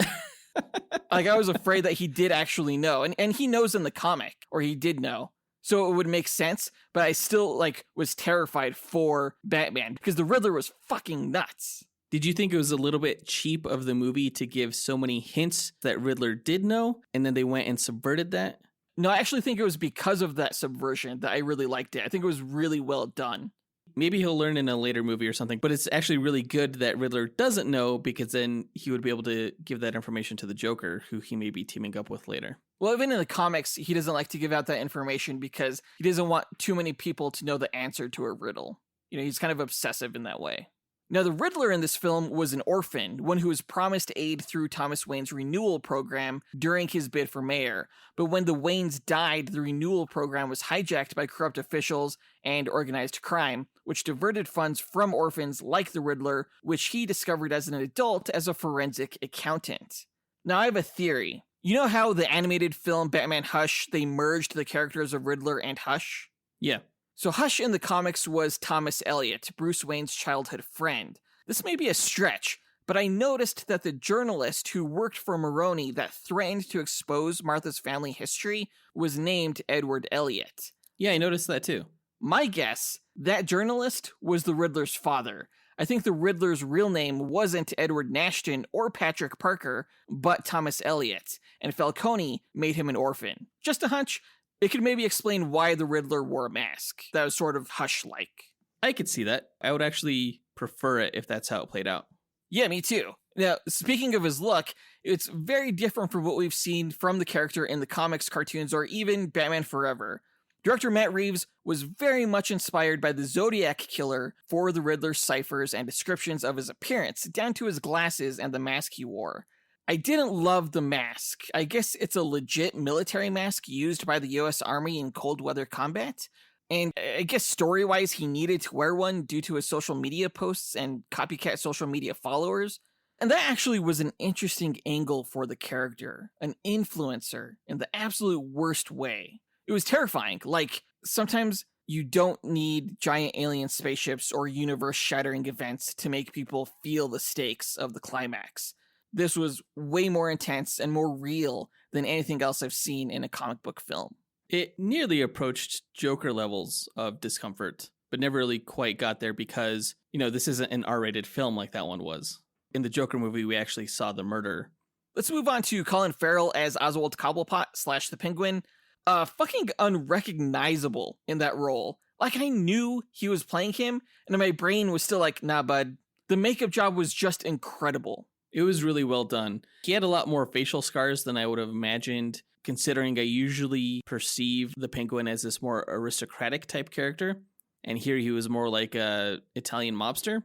Like, I was afraid that he did actually know. And he knows in the comic, or he did know. So it would make sense, but I still, like, was terrified for Batman because the Riddler was fucking nuts. Did you think it was a little bit cheap of the movie to give so many hints that Riddler did know, and then they went and subverted that? No, I actually think it was because of that subversion that I really liked it. I think it was really well done. Maybe he'll learn in a later movie or something, but it's actually really good that Riddler doesn't know because then he would be able to give that information to the Joker, who he may be teaming up with later. Well, even in the comics, he doesn't like to give out that information because he doesn't want too many people to know the answer to a riddle. You know, he's kind of obsessive in that way. Now, the Riddler in this film was an orphan, one who was promised aid through Thomas Wayne's renewal program during his bid for mayor. But when the Waynes died, the renewal program was hijacked by corrupt officials and organized crime, which diverted funds from orphans like the Riddler, which he discovered as an adult as a forensic accountant. Now, I have a theory. You know how the animated film Batman Hush, they merged the characters of Riddler and Hush? Yeah. So Hush in the comics was Thomas Elliot, Bruce Wayne's childhood friend. This may be a stretch, but I noticed that the journalist who worked for Maroni that threatened to expose Martha's family history was named Edward Elliot. Yeah, I noticed that too. My guess, that journalist was the Riddler's father. I think the Riddler's real name wasn't Edward Nashton or Patrick Parker, but Thomas Elliot, and Falcone made him an orphan. Just a hunch. It could maybe explain why the Riddler wore a mask. That was sort of Hush-like. I could see that. I would actually prefer it if that's how it played out. Yeah, me too. Now, speaking of his look, it's very different from what we've seen from the character in the comics, cartoons, or even Batman Forever. Director Matt Reeves was very much inspired by the Zodiac Killer for the Riddler's ciphers and descriptions of his appearance, down to his glasses and the mask he wore. I didn't love the mask. I guess it's a legit military mask used by the US Army in cold weather combat. And I guess story-wise, he needed to wear one due to his social media posts and copycat social media followers. And that actually was an interesting angle for the character. An influencer in the absolute worst way. It was terrifying. Like, sometimes you don't need giant alien spaceships or universe-shattering events to make people feel the stakes of the climax. This was way more intense and more real than anything else I've seen in a comic book film. It nearly approached Joker levels of discomfort, but never really quite got there because, you know, this isn't an R-rated film like that one was. In the Joker movie, we actually saw the murder. Let's move on to Colin Farrell as Oswald Cobblepot / the Penguin. Fucking unrecognizable in that role. Like, I knew he was playing him, and my brain was still like, nah, bud. The makeup job was just incredible. It was really well done. He had a lot more facial scars than I would have imagined, considering I usually perceive the Penguin as this more aristocratic type character. And here he was more like a Italian mobster.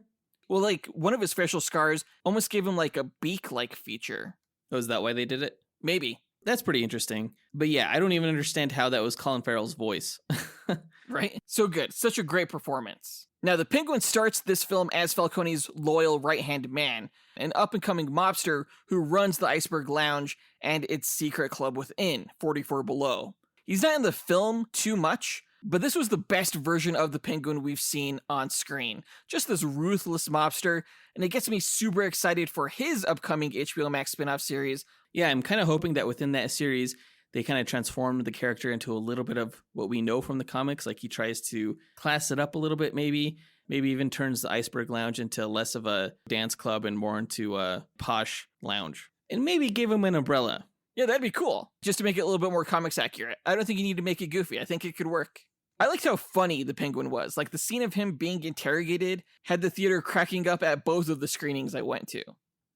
Well, like, one of his facial scars almost gave him like a beak-like feature. Oh, is that why they did it? Maybe. That's pretty interesting. But yeah, I don't even understand how that was Colin Farrell's voice. Right? So good. Such a great performance. Now, the Penguin starts this film as Falcone's loyal right-hand man, an up-and-coming mobster who runs the Iceberg Lounge and its secret club within, 44 Below. He's not in the film too much, but this was the best version of the Penguin we've seen on screen. Just this ruthless mobster, and it gets me super excited for his upcoming HBO Max spin-off series. Yeah, I'm kind of hoping that within that series, they kind of transformed the character into a little bit of what we know from the comics. Like, he tries to class it up a little bit, maybe even turns the Iceberg Lounge into less of a dance club and more into a posh lounge. And maybe give him an umbrella. Yeah, that'd be cool. Just to make it a little bit more comics accurate. I don't think you need to make it goofy. I think it could work. I liked how funny the Penguin was. Like, the scene of him being interrogated had the theater cracking up at both of the screenings I went to.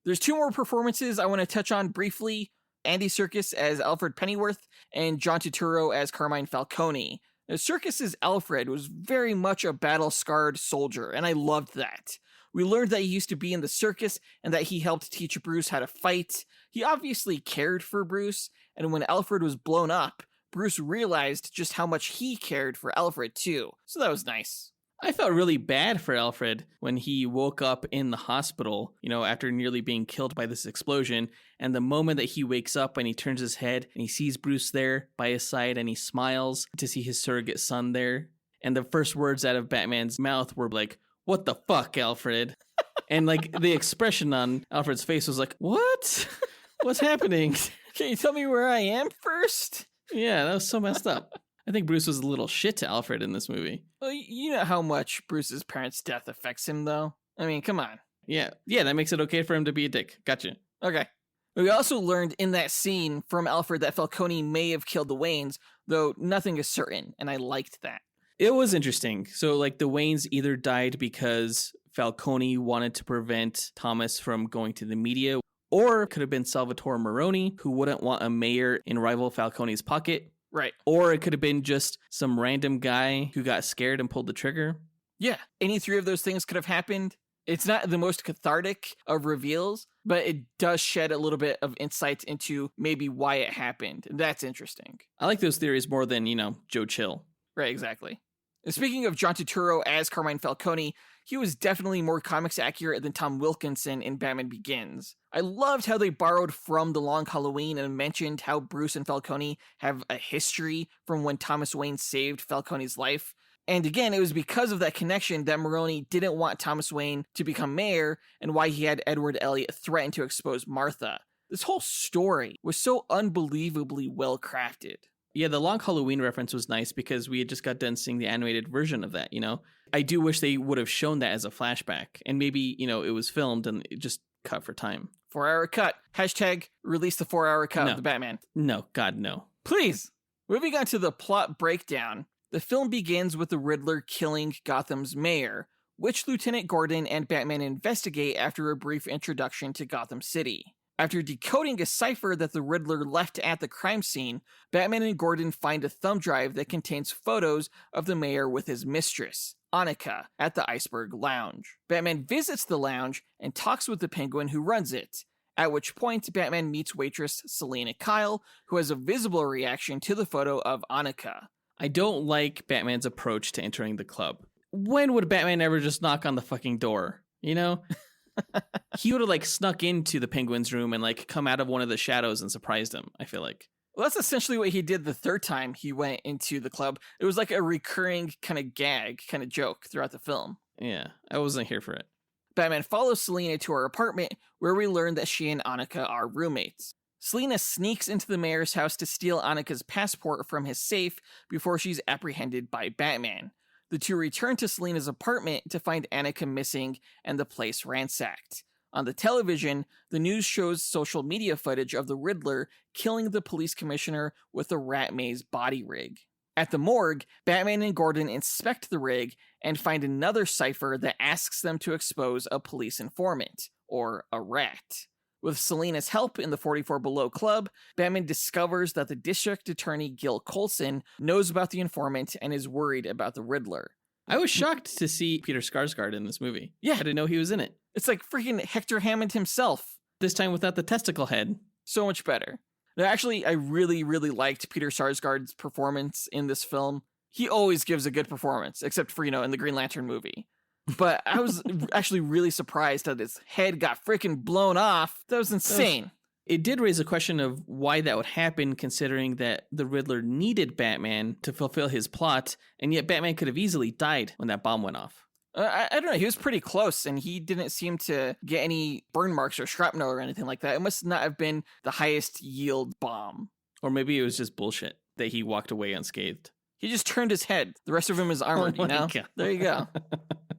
There's two more performances I want to touch on briefly. Andy Serkis as Alfred Pennyworth and John Turturro as Carmine Falcone. Now, Serkis' Alfred was very much a battle-scarred soldier, and I loved that. We learned that he used to be in the circus and that he helped teach Bruce how to fight. He obviously cared for Bruce, and when Alfred was blown up, Bruce realized just how much he cared for Alfred too, so that was nice. I felt really bad for Alfred when he woke up in the hospital, after nearly being killed by this explosion. And the moment that he wakes up and he turns his head and he sees Bruce there by his side and he smiles to see his surrogate son there. And the first words out of Batman's mouth were like, "What the fuck, Alfred?" And like the expression on Alfred's face was like, "What? What's happening? Can you tell me where I am first?" Yeah, that was so messed up. I think Bruce was a little shit to Alfred in this movie. Well, you know how much Bruce's parents' death affects him, though? I mean, come on. Yeah, that makes it okay for him to be a dick. Gotcha. Okay. We also learned in that scene from Alfred that Falcone may have killed the Waynes, though nothing is certain, and I liked that. It was interesting. So, the Waynes either died because Falcone wanted to prevent Thomas from going to the media, or it could have been Salvatore Moroni, who wouldn't want a mayor in rival Falcone's pocket. Right. Or it could have been just some random guy who got scared and pulled the trigger. Yeah, any three of those things could have happened. It's not the most cathartic of reveals, but it does shed a little bit of insight into maybe why it happened. That's interesting. I like those theories more than, Joe Chill. Right, exactly. And speaking of John Turturro as Carmine Falcone, he was definitely more comics accurate than Tom Wilkinson in Batman Begins. I loved how they borrowed from The Long Halloween and mentioned how Bruce and Falcone have a history from when Thomas Wayne saved Falcone's life. And again, it was because of that connection that Moroni didn't want Thomas Wayne to become mayor and why he had Edward Elliot threaten to expose Martha. This whole story was so unbelievably well crafted. Yeah, the Long Halloween reference was nice because we had just got done seeing the animated version of that, I do wish they would have shown that as a flashback. And maybe, it was filmed and it just cut for time. 4-hour cut. Hashtag release the 4-hour cut of the Batman. No, God, no. Please. Moving on to the plot breakdown. The film begins with the Riddler killing Gotham's mayor, which Lieutenant Gordon and Batman investigate after a brief introduction to Gotham City. After decoding a cipher that the Riddler left at the crime scene, Batman and Gordon find a thumb drive that contains photos of the mayor with his mistress, Annika, at the Iceberg Lounge. Batman visits the lounge and talks with the Penguin who runs it, at which point Batman meets waitress Selena Kyle, who has a visible reaction to the photo of Annika. I don't like Batman's approach to entering the club. When would Batman ever just knock on the fucking door? He would have snuck into the Penguin's room and come out of one of the shadows and surprised him, I feel like. Well, that's essentially what he did the third time he went into the club. It was like a recurring kind of gag, kind of joke throughout the film. Yeah, I wasn't here for it. Batman follows Selena to her apartment, where we learn that she and Annika are roommates. Selena sneaks into the mayor's house to steal Annika's passport from his safe before she's apprehended by Batman. The two return to Selena's apartment to find Annika missing and the place ransacked. On the television, the news shows social media footage of the Riddler killing the police commissioner with a rat maze body rig. At the morgue, Batman and Gordon inspect the rig and find another cipher that asks them to expose a police informant, or a rat. With Selena's help in the 44 Below Club, Batman discovers that the district attorney Gil Coulson knows about the informant and is worried about the Riddler. I was shocked to see Peter Skarsgård in this movie. Yeah. I didn't know he was in it. It's like freaking Hector Hammond himself. This time without the testicle head. So much better. Now, actually, I really, really liked Peter Skarsgård's performance in this film. He always gives a good performance, except for, in the Green Lantern movie. But I was actually really surprised that his head got freaking blown off. That was insane. It did raise a question of why that would happen, considering that the Riddler needed Batman to fulfill his plot, and yet Batman could have easily died when that bomb went off. I don't know. He was pretty close, and he didn't seem to get any burn marks or shrapnel or anything like that. It must not have been the highest yield bomb. Or maybe it was just bullshit that he walked away unscathed. He just turned his head. The rest of him is armored, God. There you go.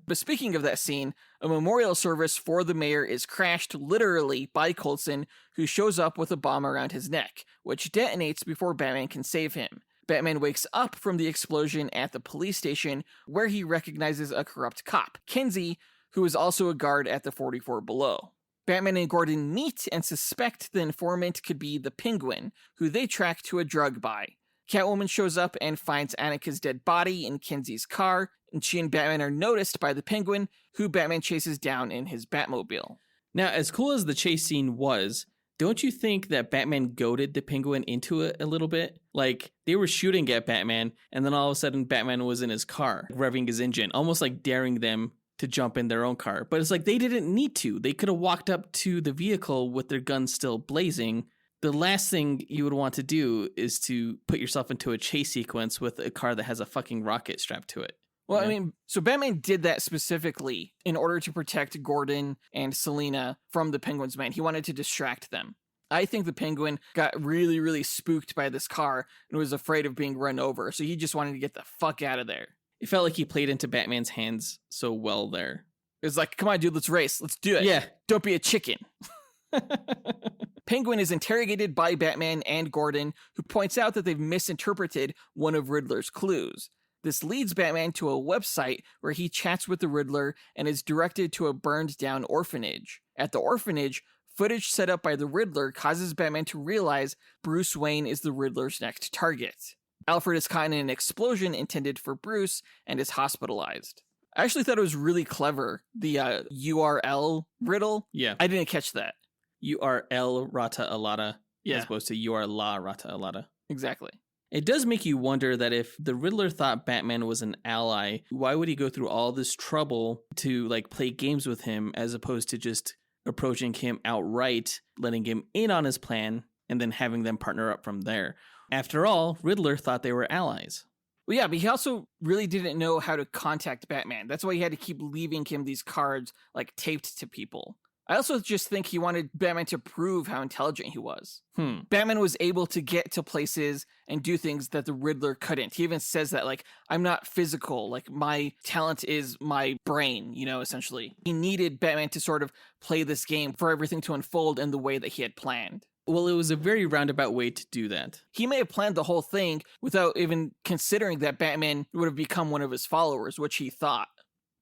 But speaking of that scene, a memorial service for the mayor is crashed literally by Coulson, who shows up with a bomb around his neck, which detonates before Batman can save him. Batman wakes up from the explosion at the police station, where he recognizes a corrupt cop, Kinsey, who is also a guard at the 44 Below. Batman and Gordon meet and suspect the informant could be the Penguin, who they track to a drug buy. Catwoman shows up and finds Annika's dead body in Kinsey's car, and she and Batman are noticed by the Penguin, who Batman chases down in his Batmobile. Now, as cool as the chase scene was, don't you think that Batman goaded the Penguin into it a little bit? Like, they were shooting at Batman, and then all of a sudden Batman was in his car, revving his engine, almost like daring them to jump in their own car. But it's like they didn't need to. They could have walked up to the vehicle with their guns still blazing. The last thing you would want to do is to put yourself into a chase sequence with a car that has a fucking rocket strapped to it. Well, I mean, so Batman did that specifically in order to protect Gordon and Selina from the Penguin's men. He wanted to distract them. I think the Penguin got really, really spooked by this car and was afraid of being run over, so he just wanted to get the fuck out of there. It felt like he played into Batman's hands so well there. It was like, come on, dude, let's race. Let's do it. Yeah. Don't be a chicken. Penguin is interrogated by Batman and Gordon, who points out that they've misinterpreted one of Riddler's clues. This leads Batman to a website where he chats with the Riddler and is directed to a burned-down orphanage. At the orphanage, footage set up by the Riddler causes Batman to realize Bruce Wayne is the Riddler's next target. Alfred is caught in an explosion intended for Bruce and is hospitalized. I actually thought it was really clever, the URL riddle. Yeah. I didn't catch that. URL Rata Alata, Yeah. as opposed to UR La Rata Alata. Exactly. It does make you wonder that if the Riddler thought Batman was an ally, why would he go through all this trouble to like play games with him as opposed to just approaching him outright, letting him in on his plan, and then having them partner up from there? After all, Riddler thought they were allies. Well, yeah, but he also really didn't know how to contact Batman. That's why he had to keep leaving him these cards like taped to people. I also just think he wanted Batman to prove how intelligent he was. Batman was able to get to places and do things that the Riddler couldn't. He even says that, like, I'm not physical. Like, my talent is my brain, you know, essentially. He needed Batman to sort of play this game for everything to unfold in the way that he had planned. Well, it was a very roundabout way to do that. He may have planned the whole thing without even considering that Batman would have become one of his followers, which he thought.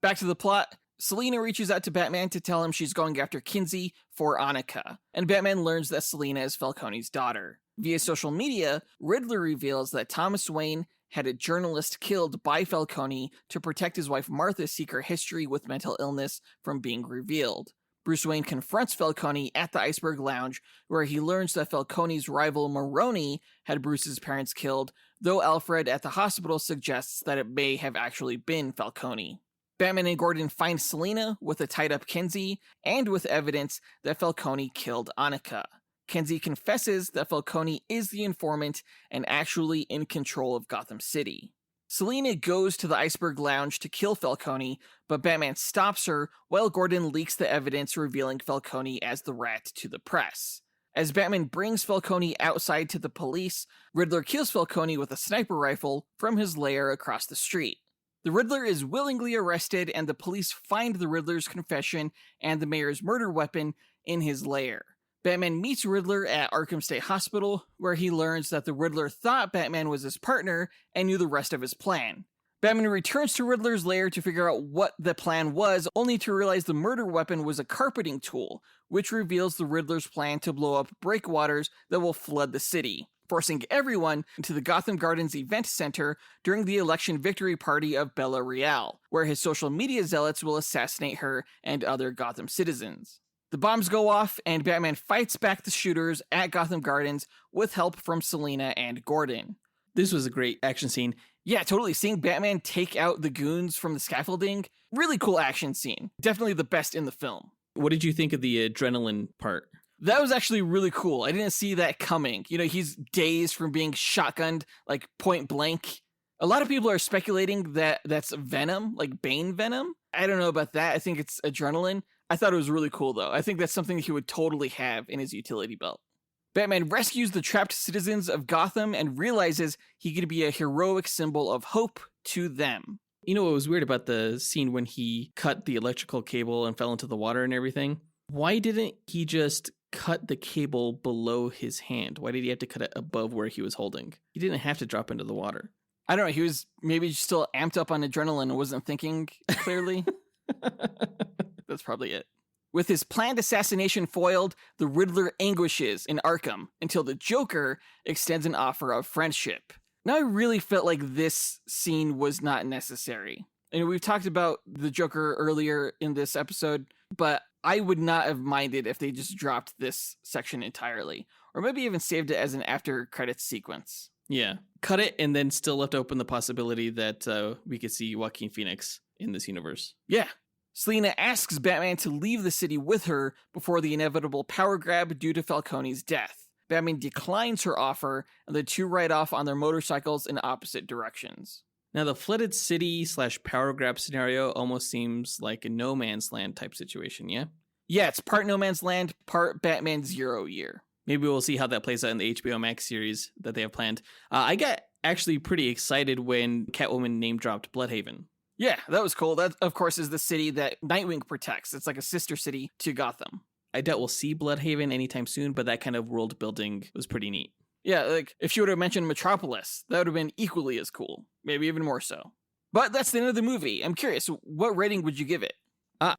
Back to the plot. Selina reaches out to Batman to tell him she's going after Kinsey for Annika, and Batman learns that Selina is Falcone's daughter. Via social media, Riddler reveals that Thomas Wayne had a journalist killed by Falcone to protect his wife Martha's secret history with mental illness from being revealed. Bruce Wayne confronts Falcone at the Iceberg Lounge, where he learns that Falcone's rival Maroni had Bruce's parents killed, though Alfred at the hospital suggests that it may have actually been Falcone. Batman and Gordon find Selina with a tied-up Kinsey, and with evidence that Falcone killed Annika. Kinsey confesses that Falcone is the informant and actually in control of Gotham City. Selina goes to the Iceberg Lounge to kill Falcone, but Batman stops her while Gordon leaks the evidence revealing Falcone as the rat to the press. As Batman brings Falcone outside to the police, Riddler kills Falcone with a sniper rifle from his lair across the street. The Riddler is willingly arrested, and the police find the Riddler's confession and the mayor's murder weapon in his lair. Batman meets Riddler at Arkham State Hospital, where he learns that the Riddler thought Batman was his partner and knew the rest of his plan. Batman returns to Riddler's lair to figure out what the plan was, only to realize the murder weapon was a carpeting tool, which reveals the Riddler's plan to blow up breakwaters that will flood the city, forcing everyone into the Gotham Gardens event center during the election victory party of Bella Real, where his social media zealots will assassinate her and other Gotham citizens. The bombs go off, and Batman fights back the shooters at Gotham Gardens with help from Selina and Gordon. This was a great action scene. Yeah, totally. Seeing Batman take out the goons from the scaffolding, really cool action scene. Definitely the best in the film. What did you think of the adrenaline part? That was actually really cool. I didn't see that coming. You know, he's dazed from being shotgunned, like, point blank. A lot of people are speculating that that's venom, like Bane venom. I don't know about that. I think it's adrenaline. I thought it was really cool, though. I think that's something he would totally have in his utility belt. Batman rescues the trapped citizens of Gotham and realizes he could be a heroic symbol of hope to them. You know what was weird about the scene when he cut the electrical cable and fell into the water and everything? Why didn't he just cut the cable below his hand? Why did he have to cut it above where he was holding? He didn't have to drop into the water. I don't know. He was maybe still amped up on adrenaline and wasn't thinking clearly. That's probably it. With his planned assassination foiled, the Riddler anguishes in Arkham until the Joker extends an offer of friendship. Now I really felt like this scene was not necessary. And we've talked about the Joker earlier in this episode, but I would not have minded if they just dropped this section entirely, or maybe even saved it as an after credits sequence. Yeah, cut it and then still left open the possibility that we could see Joaquin Phoenix in this universe. Yeah. Selina asks Batman to leave the city with her before the inevitable power grab due to Falcone's death. Batman declines her offer, and the two ride off on their motorcycles in opposite directions. Now, the flooded city / power grab scenario almost seems like a no man's land type situation, yeah? Yeah, it's part no man's land, part Batman Zero Year. Maybe we'll see how that plays out in the HBO Max series that they have planned. I got actually pretty excited when Catwoman name dropped Bloodhaven. Yeah, that was cool. That, of course, is the city that Nightwing protects. It's like a sister city to Gotham. I doubt we'll see Bloodhaven anytime soon, but that kind of world building was pretty neat. Yeah, like, if she would have mentioned Metropolis, that would have been equally as cool. Maybe even more so. But that's the end of the movie. I'm curious, what rating would you give it?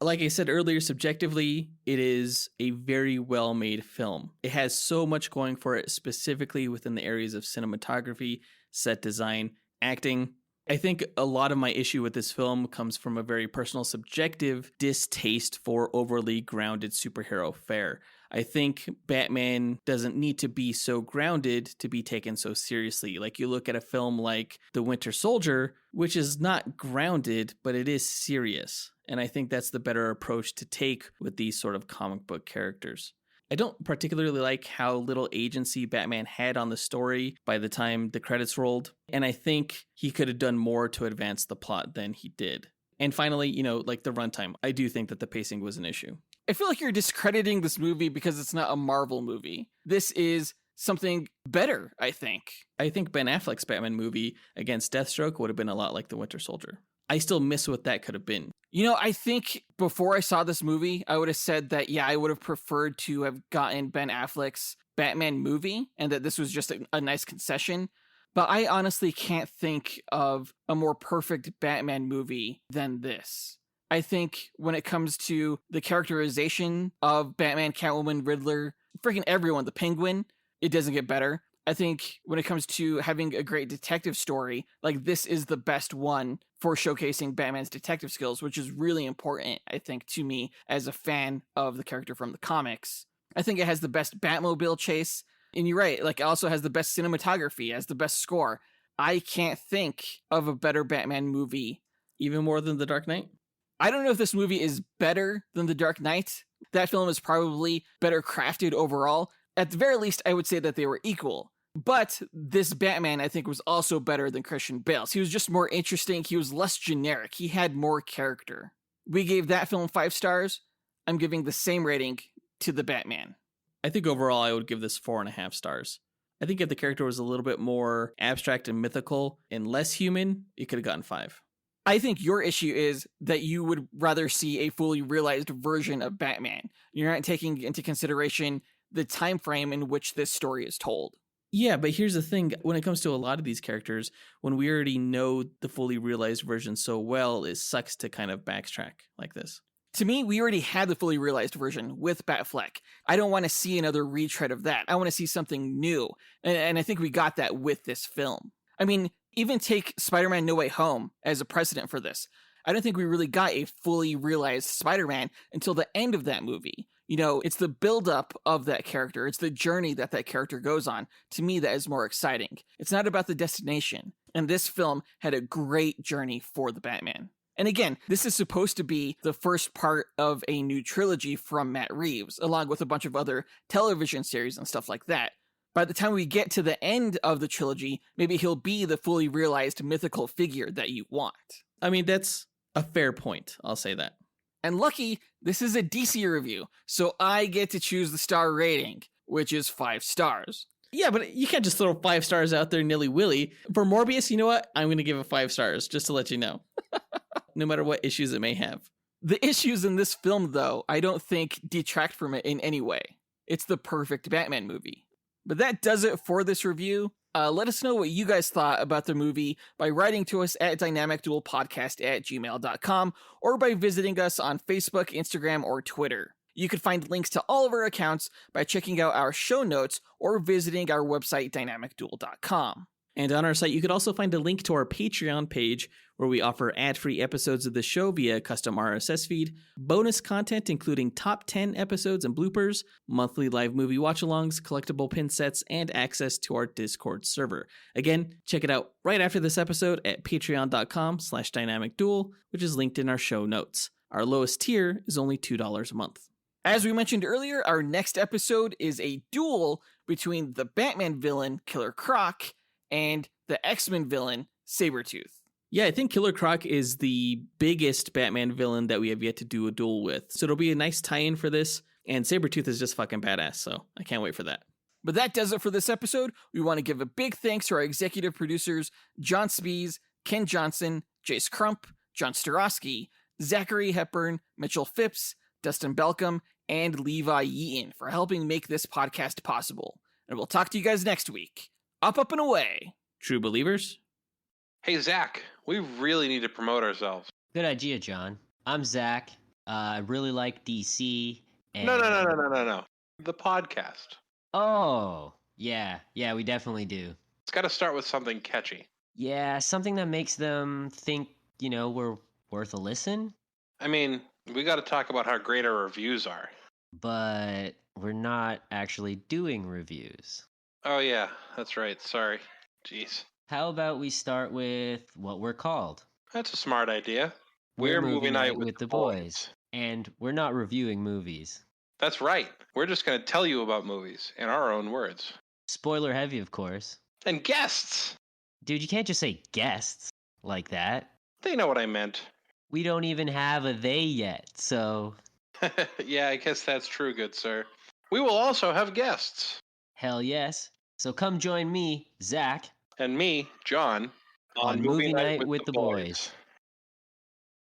Like I said earlier, subjectively, it is a very well-made film. It has so much going for it, specifically within the areas of cinematography, set design, acting. I think a lot of my issue with this film comes from a very personal, subjective distaste for overly grounded superhero fare. I think Batman doesn't need to be so grounded to be taken so seriously. Like, you look at a film like The Winter Soldier, which is not grounded, but it is serious. And I think that's the better approach to take with these sort of comic book characters. I don't particularly like how little agency Batman had on the story by the time the credits rolled, and I think he could have done more to advance the plot than he did. And finally, like the runtime, I do think that the pacing was an issue. I feel like you're discrediting this movie because it's not a Marvel movie. This is something better, I think. I think Ben Affleck's Batman movie against Deathstroke would have been a lot like The Winter Soldier. I still miss what that could have been. I think before I saw this movie, I would have said that, yeah, I would have preferred to have gotten Ben Affleck's Batman movie and that this was just a nice concession. But I honestly can't think of a more perfect Batman movie than this. I think when it comes to the characterization of Batman, Catwoman, Riddler, freaking everyone, the Penguin, it doesn't get better. I think when it comes to having a great detective story, like, this is the best one for showcasing Batman's detective skills, which is really important, I think, to me as a fan of the character from the comics. I think it has the best Batmobile chase, and you're right, like, it also has the best cinematography, has the best score. I can't think of a better Batman movie. Even more than The Dark Knight? I don't know if this movie is better than The Dark Knight. That film is probably better crafted overall. At the very least, I would say that they were equal. But this Batman, I think, was also better than Christian Bale's. He was just more interesting. He was less generic. He had more character. We gave that film 5 stars. I'm giving the same rating to the Batman. I think overall I would give this 4.5 stars. I think if the character was a little bit more abstract and mythical and less human, it could have gotten 5. I think your issue is that you would rather see a fully realized version of Batman. You're not taking into consideration the time frame in which this story is told. Yeah, but here's the thing. When it comes to a lot of these characters, when we already know the fully realized version so well, it sucks to kind of backtrack like this. To me, we already had the fully realized version with Batfleck. I don't want to see another retread of that. I want to see something new. And I think we got that with this film. I mean, even take Spider-Man No Way Home as a precedent for this. I don't think we really got a fully realized Spider-Man until the end of that movie. It's the buildup of that character. It's the journey that character goes on. To me, that is more exciting. It's not about the destination. And this film had a great journey for the Batman. And again, this is supposed to be the first part of a new trilogy from Matt Reeves, along with a bunch of other television series and stuff like that. By the time we get to the end of the trilogy, maybe he'll be the fully realized mythical figure that you want. I mean, that's a fair point. I'll say that. And lucky, this is a DC review, so I get to choose the star rating, which is 5 stars. Yeah, but you can't just throw 5 stars out there nilly-willy. For Morbius, you know what? I'm going to give it 5 stars, just to let you know. No matter what issues it may have. The issues in this film, though, I don't think detract from it in any way. It's the perfect Batman movie. But that does it for this review. Let us know what you guys thought about the movie by writing to us at dynamicduelpodcast@gmail.com or by visiting us on Facebook, Instagram, or Twitter. You can find links to all of our accounts by checking out our show notes or visiting our website, dynamicduel.com. And on our site, you could also find a link to our Patreon page where we offer ad-free episodes of the show via a custom RSS feed, bonus content including top 10 episodes and bloopers, monthly live movie watch-alongs, collectible pin sets, and access to our Discord server. Again, check it out right after this episode at patreon.com/dynamicduel, which is linked in our show notes. Our lowest tier is only $2 a month. As we mentioned earlier, our next episode is a duel between the Batman villain, Killer Croc, and the X-Men villain, Sabretooth. Yeah, I think Killer Croc is the biggest Batman villain that we have yet to do a duel with. So it'll be a nice tie-in for this. And Sabretooth is just fucking badass, so I can't wait for that. But that does it for this episode. We want to give a big thanks to our executive producers, John Speas, Ken Johnson, Jace Crump, John Starosky, Zachary Hepburn, Mitchell Phipps, Dustyn Balcom, and Levi Yeaton for helping make this podcast possible. And we'll talk to you guys next week. Up and away. True believers? Hey, Zach, we really need to promote ourselves. Good idea, John. I'm Zach. I really like DC. And... No. The podcast. Oh, yeah, we definitely do. It's got to start with something catchy. Yeah, something that makes them think, we're worth a listen. I mean, we got to talk about how great our reviews are. But we're not actually doing reviews. Oh, yeah, that's right. Sorry. Jeez. How about we start with what we're called? That's a smart idea. We're Movie Night with the boys. And we're not reviewing movies. That's right. We're just going to tell you about movies in our own words. Spoiler heavy, of course. And guests. Dude, you can't just say guests like that. They know what I meant. We don't even have a they yet, so... Yeah, I guess that's true, good sir. We will also have guests. Hell yes. So come join me, Zach. And me, John, on Movie Night with the boys.